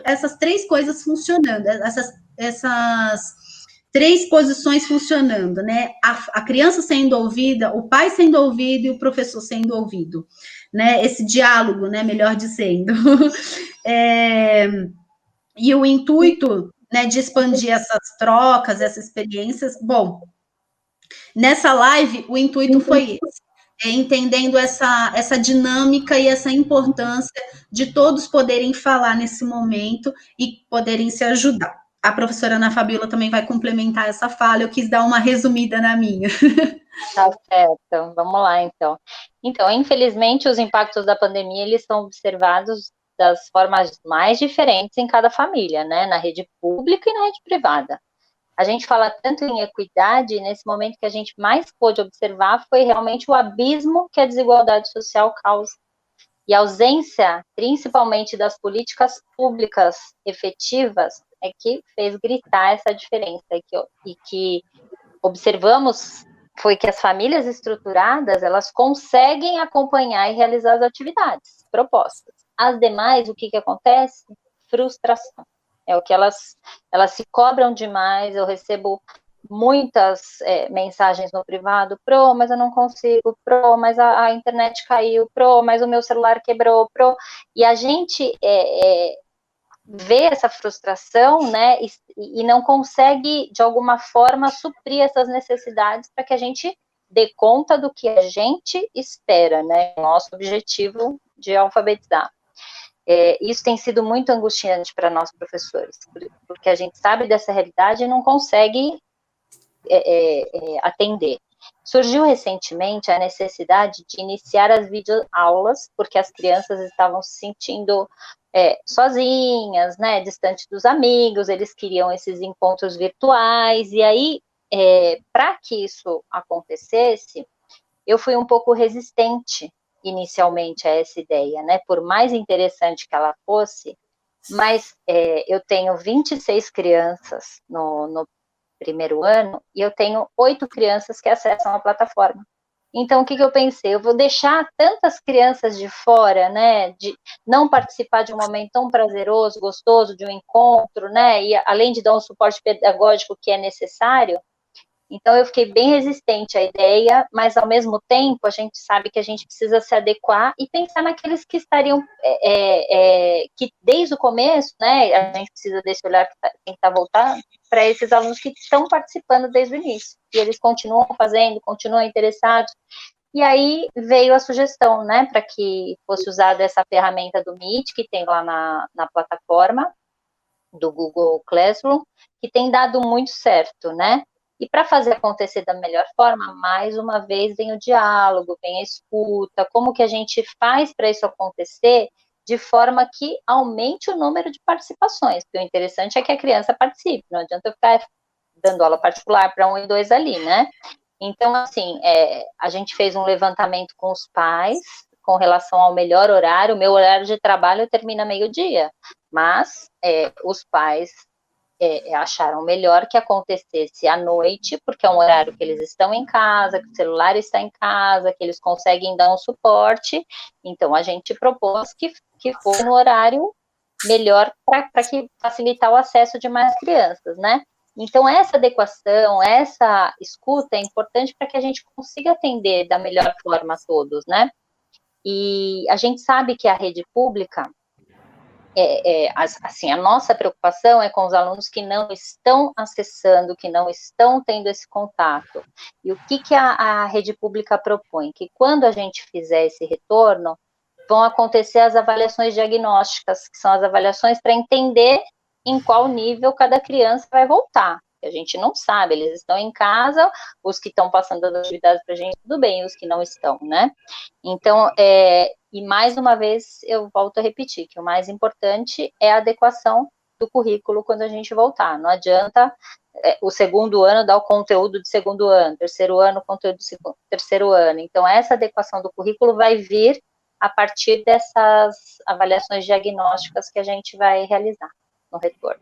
essas 3 coisas funcionando, essas 3 posições funcionando, né? A criança sendo ouvida, o pai sendo ouvido e o professor sendo ouvido, né? Esse diálogo, né? Melhor dizendo. E o intuito, né, de expandir essas trocas, essas experiências, bom, nessa live o intuito foi esse, entendendo essa dinâmica e essa importância de todos poderem falar nesse momento e poderem se ajudar. A professora Ana Fabiola também vai complementar essa fala, eu quis dar uma resumida na minha. Tá certo, vamos lá então. Então, infelizmente, os impactos da pandemia, eles são observados das formas mais diferentes em cada família, né, na rede pública e na rede privada. A gente fala tanto em equidade, e nesse momento que a gente mais pôde observar foi realmente o abismo que a desigualdade social causa. E a ausência, principalmente das políticas públicas efetivas, é que fez gritar essa diferença. E que observamos foi que as famílias estruturadas, elas conseguem acompanhar e realizar as atividades propostas. As demais, o que acontece? Frustração. É o que elas se cobram demais. Eu recebo muitas mensagens no privado: Pro, mas eu não consigo, Pro, mas a internet caiu, Pro, mas o meu celular quebrou, Pro. E a gente vê essa frustração, né, e não consegue, de alguma forma, suprir essas necessidades para que a gente dê conta do que a gente espera, né, nosso objetivo de alfabetizar. Isso tem sido muito angustiante para nós professores, porque a gente sabe dessa realidade e não consegue atender. Surgiu recentemente a necessidade de iniciar as videoaulas, porque as crianças estavam se sentindo sozinhas, né, distante dos amigos, eles queriam esses encontros virtuais, e aí, para que isso acontecesse, eu fui um pouco resistente inicialmente a essa ideia, né, por mais interessante que ela fosse, mas eu tenho 26 crianças no primeiro ano, e eu tenho 8 crianças que acessam a plataforma. Então, o que eu pensei? Eu vou deixar tantas crianças de fora, né, de não participar de um momento tão prazeroso, gostoso, de um encontro, né, e além de dar um suporte pedagógico que é necessário. Então, eu fiquei bem resistente à ideia, mas, ao mesmo tempo, a gente sabe que a gente precisa se adequar e pensar naqueles que estariam, que desde o começo, né, a gente precisa desse olhar que tentar voltar para esses alunos que estão participando desde o início, e eles continuam fazendo, continuam interessados. E aí veio a sugestão, né, para que fosse usada essa ferramenta do Meet, que tem lá na plataforma do Google Classroom, que tem dado muito certo, né? E para fazer acontecer da melhor forma, mais uma vez vem o diálogo, vem a escuta, como que a gente faz para isso acontecer de forma que aumente o número de participações, porque o interessante é que a criança participe, não adianta eu ficar dando aula particular para 1 e 2 ali, né? Então, assim, a gente fez um levantamento com os pais, com relação ao melhor horário. O meu horário de trabalho termina meio-dia, mas os pais acharam melhor que acontecesse à noite, porque é um horário que eles estão em casa, que o celular está em casa, que eles conseguem dar um suporte. Então, a gente propôs que for no horário melhor para facilitar o acesso de mais crianças, né? Então, essa adequação, essa escuta é importante para que a gente consiga atender da melhor forma a todos, né? E a gente sabe que a rede pública, assim, a nossa preocupação é com os alunos que não estão acessando, que não estão tendo esse contato. E o que a rede pública propõe? Que quando a gente fizer esse retorno, vão acontecer as avaliações diagnósticas, que são as avaliações para entender em qual nível cada criança vai voltar. A gente não sabe, eles estão em casa, os que estão passando as atividades para a gente, tudo bem, os que não estão, né? Então, e mais uma vez, eu volto a repetir, que o mais importante é a adequação do currículo quando a gente voltar. Não adianta o segundo ano dar o conteúdo de segundo ano, terceiro ano, o conteúdo do terceiro ano. Então, essa adequação do currículo vai vir a partir dessas avaliações diagnósticas que a gente vai realizar no retorno.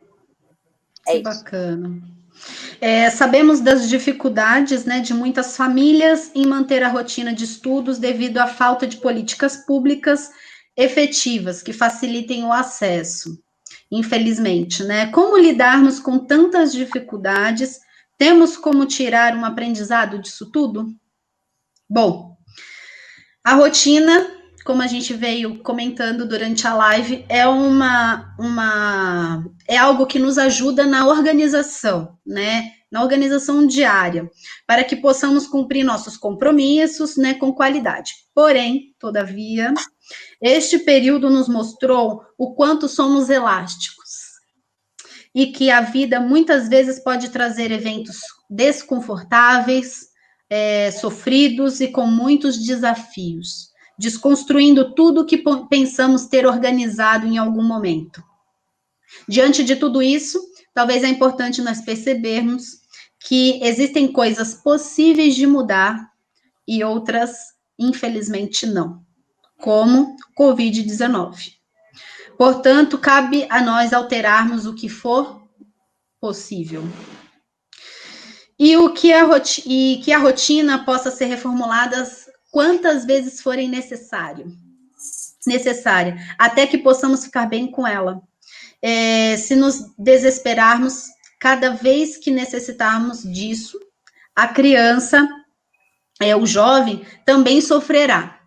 Que bacana. Sabemos das dificuldades, né, de muitas famílias em manter a rotina de estudos devido à falta de políticas públicas efetivas que facilitem o acesso, infelizmente, né? Como lidarmos com tantas dificuldades? Temos como tirar um aprendizado disso tudo? Bom, a rotina, como a gente veio comentando durante a live, é algo que nos ajuda na organização, né? Na organização diária, para que possamos cumprir nossos compromissos, né, com qualidade. Porém, todavia, este período nos mostrou o quanto somos elásticos e que a vida muitas vezes pode trazer eventos desconfortáveis, sofridos e com muitos desafios, desconstruindo tudo que pensamos ter organizado em algum momento. Diante de tudo isso, talvez é importante nós percebermos que existem coisas possíveis de mudar e outras, infelizmente, não, como Covid-19. Portanto, cabe a nós alterarmos o que for possível. E que a rotina possa ser reformulada quantas vezes forem necessária, até que possamos ficar bem com ela. se nos desesperarmos cada vez que necessitarmos disso, a criança, o jovem, também sofrerá,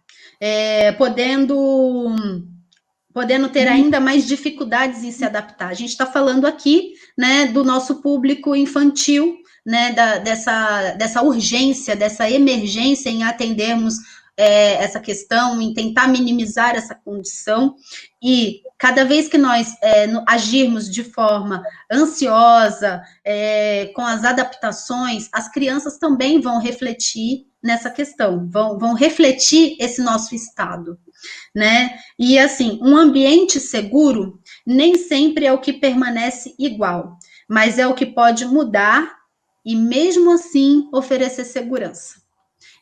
podendo ter ainda mais dificuldades em se adaptar. A gente está falando aqui, né, do nosso público infantil, né, dessa urgência, dessa emergência em atendermos essa questão, em tentar minimizar essa condição, e cada vez que nós agirmos de forma ansiosa, com as adaptações, as crianças também vão refletir nessa questão, vão refletir esse nosso estado, né? E assim, um ambiente seguro nem sempre é o que permanece igual, mas é o que pode mudar e mesmo assim oferecer segurança.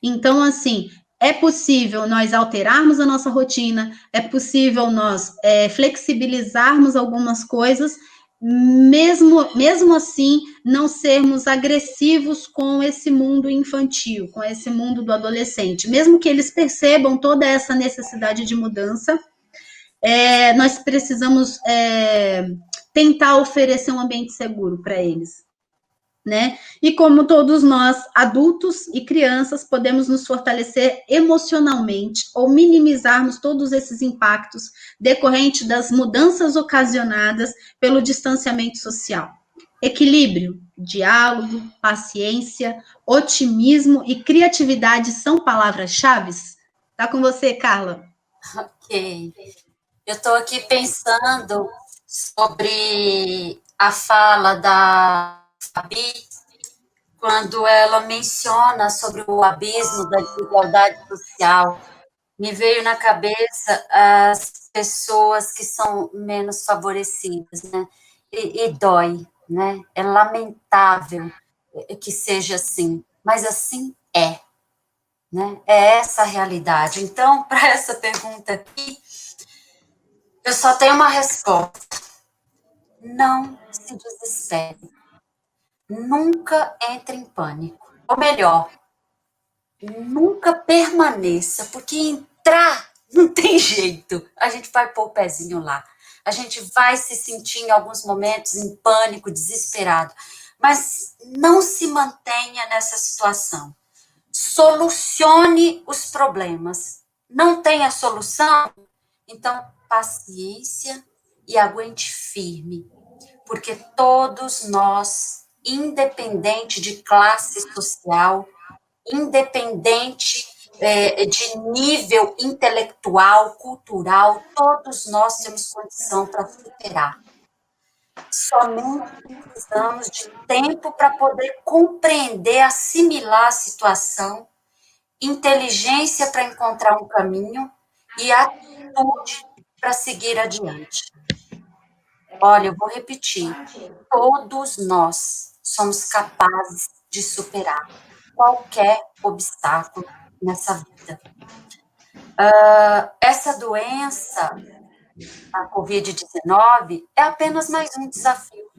Então, assim, é possível nós alterarmos a nossa rotina, é possível nós flexibilizarmos algumas coisas, mesmo assim, não sermos agressivos com esse mundo infantil, com esse mundo do adolescente. Mesmo que eles percebam toda essa necessidade de mudança, nós precisamos tentar oferecer um ambiente seguro para eles, né? E como todos nós, adultos e crianças, podemos nos fortalecer emocionalmente ou minimizarmos todos esses impactos decorrentes das mudanças ocasionadas pelo distanciamento social. Equilíbrio, diálogo, paciência, otimismo e criatividade são palavras-chave? Tá com você, Carla. Ok. Eu estou aqui pensando sobre a fala da Fabi, quando ela menciona sobre o abismo da desigualdade social. Me veio na cabeça as pessoas que são menos favorecidas, né? E dói, né? É lamentável que seja assim, mas assim é, né? É essa a realidade. Então, para essa pergunta aqui, eu só tenho uma resposta. Não se desespere. Nunca entre em pânico. Ou melhor, nunca permaneça, porque entrar não tem jeito. A gente vai pôr o pezinho lá. A gente vai se sentir em alguns momentos em pânico, desesperado. Mas não se mantenha nessa situação. Solucione os problemas. Não tem a solução? Então, paciência e aguente firme, porque todos nós, independente de classe social, independente de nível intelectual, cultural, todos nós temos condição para superar. Somente precisamos de tempo para poder compreender, assimilar a situação, inteligência para encontrar um caminho e atitude para seguir adiante. Olha, eu vou repetir, todos nós somos capazes de superar qualquer obstáculo nessa vida. Essa doença, a Covid-19, é apenas mais um desafio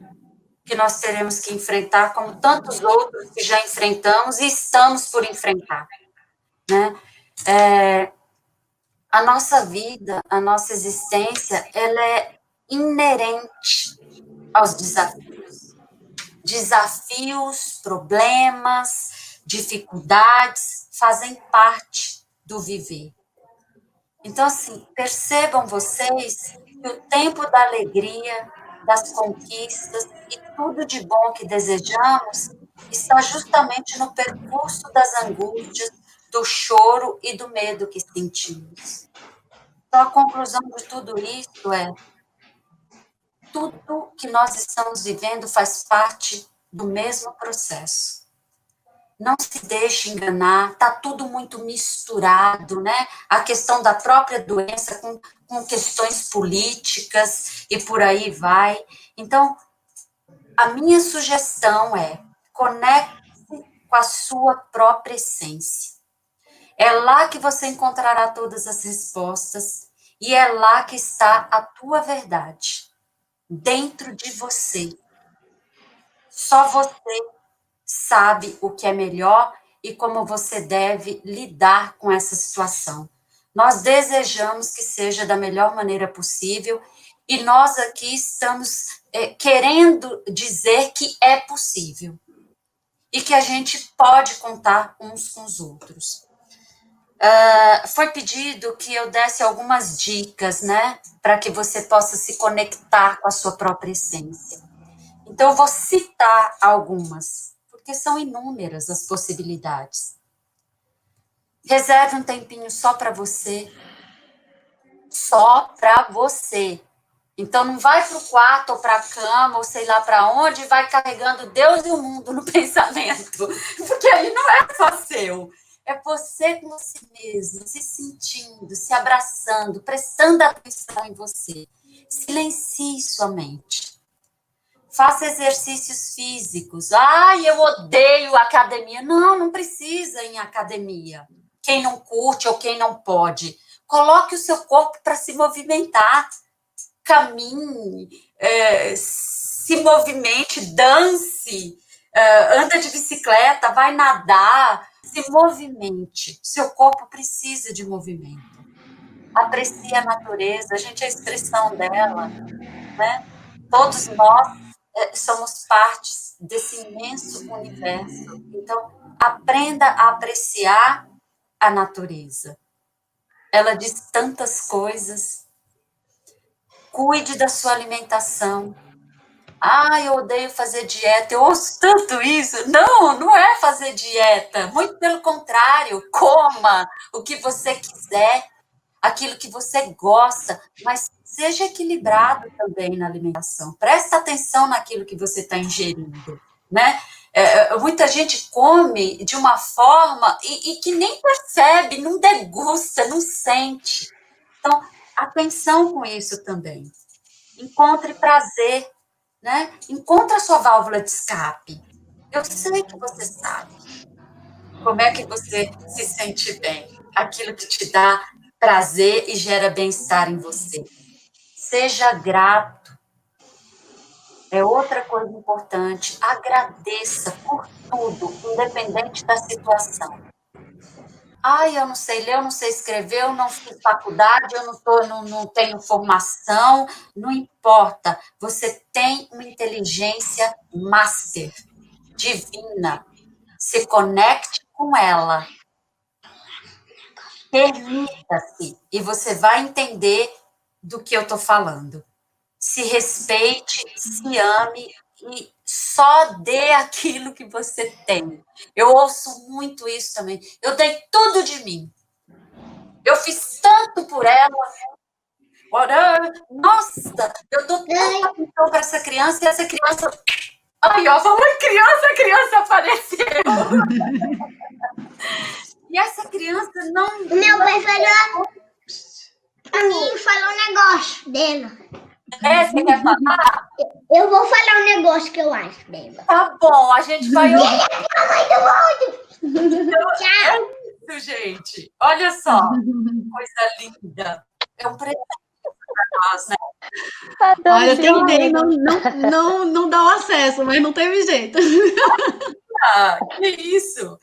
que nós teremos que enfrentar, como tantos outros que já enfrentamos e estamos por enfrentar, né? A nossa vida, a nossa existência, ela é inerente aos desafios. Desafios, problemas, dificuldades fazem parte do viver. Então, assim, percebam vocês que o tempo da alegria, das conquistas e tudo de bom que desejamos está justamente no percurso das angústias, do choro e do medo que sentimos. Então, a conclusão de tudo isso é: tudo que nós estamos vivendo faz parte do mesmo processo. Não se deixe enganar, está tudo muito misturado, né? A questão da própria doença com questões políticas e por aí vai. Então, a minha sugestão é: conecte-se com a sua própria essência. É lá que você encontrará todas as respostas e é lá que está a tua verdade, dentro de você. Só você sabe o que é melhor e como você deve lidar com essa situação. Nós desejamos que seja da melhor maneira possível e nós aqui estamos querendo dizer que é possível e que a gente pode contar uns com os outros. Foi pedido que eu desse algumas dicas, né, para que você possa se conectar com a sua própria essência. Então, eu vou citar algumas, porque são inúmeras as possibilidades. Reserve um tempinho só para você. Só para você. Então, não vai para o quarto ou para a cama, ou sei lá para onde, e vai carregando Deus e o mundo no pensamento. Porque aí não é só seu. É você com você mesmo, se sentindo, se abraçando, prestando atenção em você. Silencie sua mente. Faça exercícios físicos. Eu odeio academia. Não, não precisa ir em academia. Quem não curte ou quem não pode. Coloque o seu corpo para se movimentar. Caminhe, se movimente, dance, anda de bicicleta, vai nadar, se movimente. Seu corpo precisa de movimento. Aprecie a natureza, a gente é a expressão dela, né? Todos nós somos partes desse imenso universo. Então, aprenda a apreciar a natureza. Ela diz tantas coisas. Cuide da sua alimentação. Eu odeio fazer dieta. Eu ouço tanto isso. Não, não é fazer dieta. Muito pelo contrário. Coma o que você quiser, aquilo que você gosta, mas seja equilibrado também na alimentação. Presta atenção naquilo que você está ingerindo, né? Muita gente come de uma forma e que nem percebe, não degusta, não sente. Então, atenção com isso também. Encontre prazer, né? Encontre a sua válvula de escape. Eu sei que você sabe como é que você se sente bem. Aquilo que te dá prazer e gera bem-estar em você. Seja grato. É outra coisa importante. Agradeça por tudo, independente da situação. Eu não sei ler, eu não sei escrever, eu não fiz faculdade, eu não tenho formação, não importa. Você tem uma inteligência master, divina. Se conecte com ela. Permita-se, e você vai entender do que eu estou falando. Se respeite, se ame e só dê aquilo que você tem. Eu ouço muito isso também. Eu dei tudo de mim. Eu fiz tanto por ela. Nossa, eu dou tanta atenção para essa criança e essa criança... falou em criança, a criança apareceu. E essa criança não... Meu pai falou... A mim falou um negócio dela. Você quer falar? Eu vou falar um negócio que eu acho dela. Tá bom, a gente vai ouvir. Tchau. É isso, gente. Olha só, coisa linda. É um presente para nós, né? Olha, eu tentei não dar o acesso, mas não teve jeito. Que isso?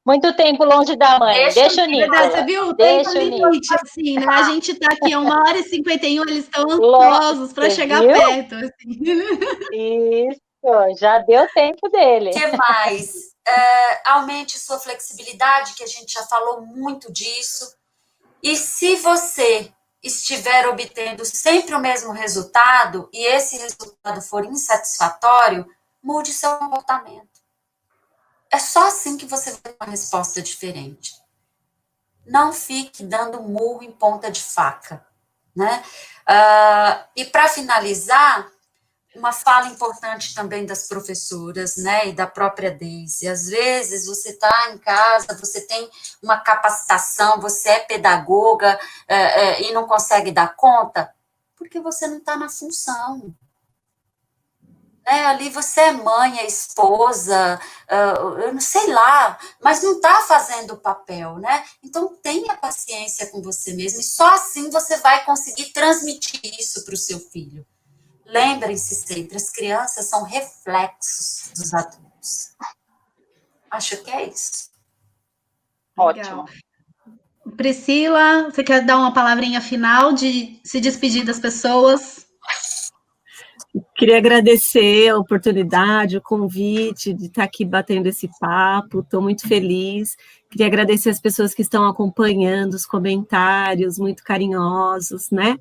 Muito tempo longe da mãe. Deixa o Nicolas. Você viu? Tem um limite, assim, né? A gente tá aqui 1h51, eles estão ansiosos para chegar perto. Assim. Isso, já deu tempo dele. O que mais? Aumente sua flexibilidade, que a gente já falou muito disso. E se você estiver obtendo sempre o mesmo resultado, e esse resultado for insatisfatório, mude seu comportamento. É só assim que você vai ter uma resposta diferente. Não fique dando murro em ponta de faca, né? E para finalizar, uma fala importante também das professoras, né, e da própria Deise. Às vezes você está em casa, você tem uma capacitação, você é pedagoga e não consegue dar conta, porque você não está na função. Ali você é mãe, é esposa, eu não sei lá, mas não está fazendo o papel, né? Então tenha paciência com você mesmo e só assim você vai conseguir transmitir isso para o seu filho. Lembrem-se sempre, as crianças são reflexos dos adultos. Acho que é isso. Ótimo. Priscila, você quer dar uma palavrinha final de se despedir das pessoas? Queria agradecer a oportunidade, o convite de estar aqui batendo esse papo, estou muito feliz. Queria agradecer as pessoas que estão acompanhando, os comentários muito carinhosos, né?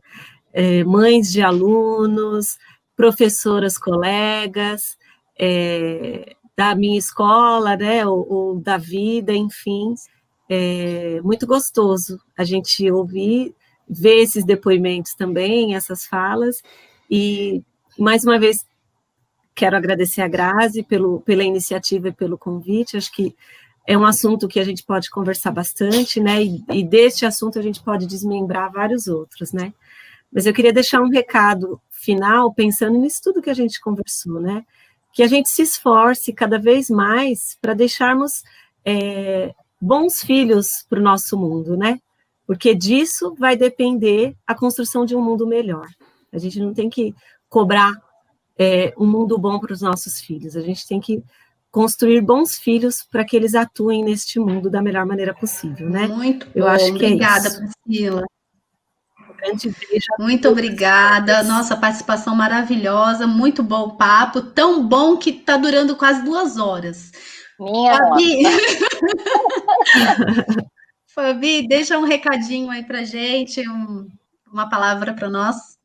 Mães de alunos, professoras, colegas, da minha escola, né? Ou da vida, enfim. Muito gostoso a gente ouvir, ver esses depoimentos também, essas falas, e mais uma vez quero agradecer a Grazi pela iniciativa e pelo convite. Acho que é um assunto que a gente pode conversar bastante, né, e deste assunto a gente pode desmembrar vários outros, né, mas eu queria deixar um recado final, pensando nisso tudo que a gente conversou, né, que a gente se esforce cada vez mais para deixarmos bons filhos para o nosso mundo, né, porque disso vai depender a construção de um mundo melhor. A gente não tem que cobrar um mundo bom para os nossos filhos, a gente tem que construir bons filhos para que eles atuem neste mundo da melhor maneira possível, né? Muito bom, eu acho que obrigada, é isso. Priscila. Um grande beijo. Muito obrigada, nossa participação maravilhosa, muito bom o papo, tão bom que está durando quase 2 horas. Minha Fabi, nossa. Fabi, deixa um recadinho aí pra gente, uma palavra para nós.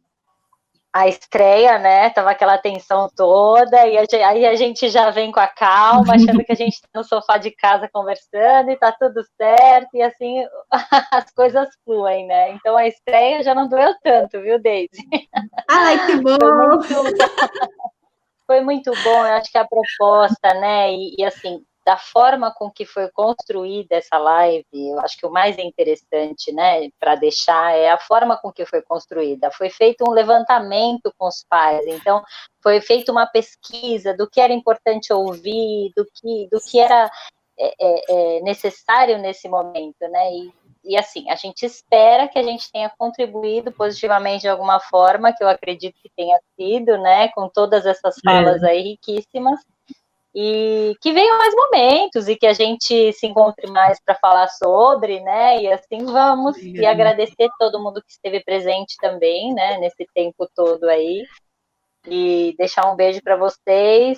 A estreia, né? Tava aquela tensão toda, e aí a gente já vem com a calma, achando que a gente tá no sofá de casa conversando e tá tudo certo, e assim as coisas fluem, né? Então a estreia já não doeu tanto, viu, Deise? Ai, que bom! Foi muito bom, eu acho que a proposta, né? E assim, da forma com que foi construída essa live, eu acho que o mais interessante, né, para deixar, é a forma com que foi construída. Foi feito um levantamento com os pais, então foi feita uma pesquisa do que era importante ouvir, do que era necessário nesse momento, né? E assim, a gente espera que a gente tenha contribuído positivamente de alguma forma, que eu acredito que tenha sido, né, com todas essas falas aí riquíssimas. E que venham mais momentos e que a gente se encontre mais para falar sobre, né? E assim vamos. E agradecer todo mundo que esteve presente também, né? Nesse tempo todo aí. E deixar um beijo para vocês.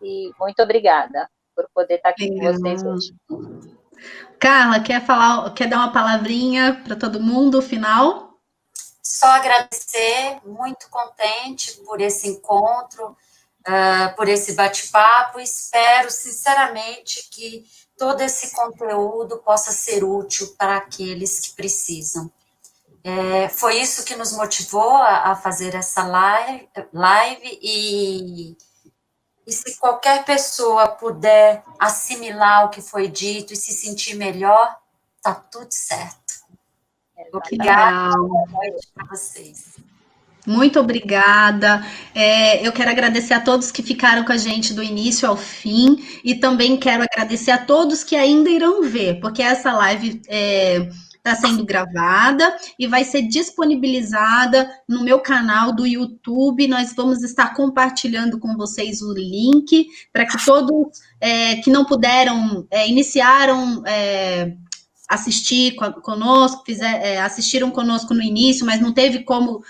E muito obrigada por poder estar aqui com vocês hoje. Carla, quer dar uma palavrinha para todo mundo, final? Só agradecer, muito contente por esse encontro, por esse bate-papo. Espero, sinceramente, que todo esse conteúdo possa ser útil para aqueles que precisam. Foi isso que nos motivou a fazer essa live e se qualquer pessoa puder assimilar o que foi dito e se sentir melhor, tá tudo certo. Obrigada, boa noite para vocês. Muito obrigada. Eu quero agradecer a todos que ficaram com a gente do início ao fim e também quero agradecer a todos que ainda irão ver, porque essa live está sendo gravada e vai ser disponibilizada no meu canal do YouTube. Nós vamos estar compartilhando com vocês o link para que todos que não puderam, iniciaram assistir conosco, assistiram conosco no início, mas não teve como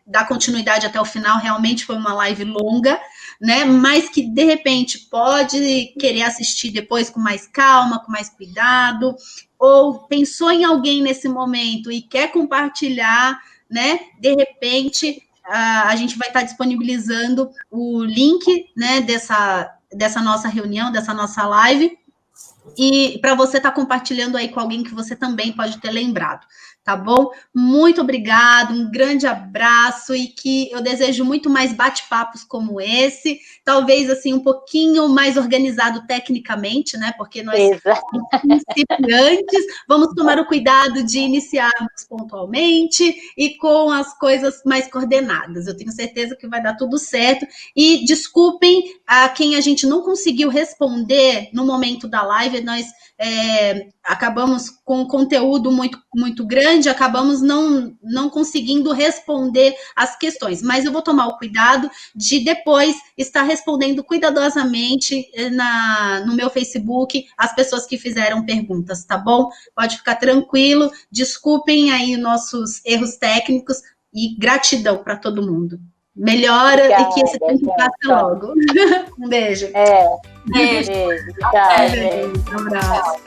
dar continuidade até o final, realmente foi uma live longa, né? Mas que de repente pode querer assistir depois com mais calma, com mais cuidado, ou pensou em alguém nesse momento e quer compartilhar, né? De repente a gente vai estar disponibilizando o link, né, dessa nossa reunião, dessa nossa live, e para você estar compartilhando aí com alguém que você também pode ter lembrado, tá bom? Muito obrigado, um grande abraço e que eu desejo muito mais bate-papos como esse, talvez assim um pouquinho mais organizado tecnicamente, né? Porque nós somos principiantes, vamos tomar o cuidado de iniciarmos pontualmente e com as coisas mais coordenadas. Eu tenho certeza que vai dar tudo certo e desculpem a quem a gente não conseguiu responder no momento da live, nós acabamos com um conteúdo muito, muito grande grande, acabamos não conseguindo responder as questões. Mas eu vou tomar o cuidado de depois estar respondendo cuidadosamente no meu Facebook as pessoas que fizeram perguntas, tá bom? Pode ficar tranquilo, desculpem aí nossos erros técnicos e gratidão para todo mundo. Melhora e que esse tempo passe logo. Um beijo. Beijo. Tchau. Um abraço.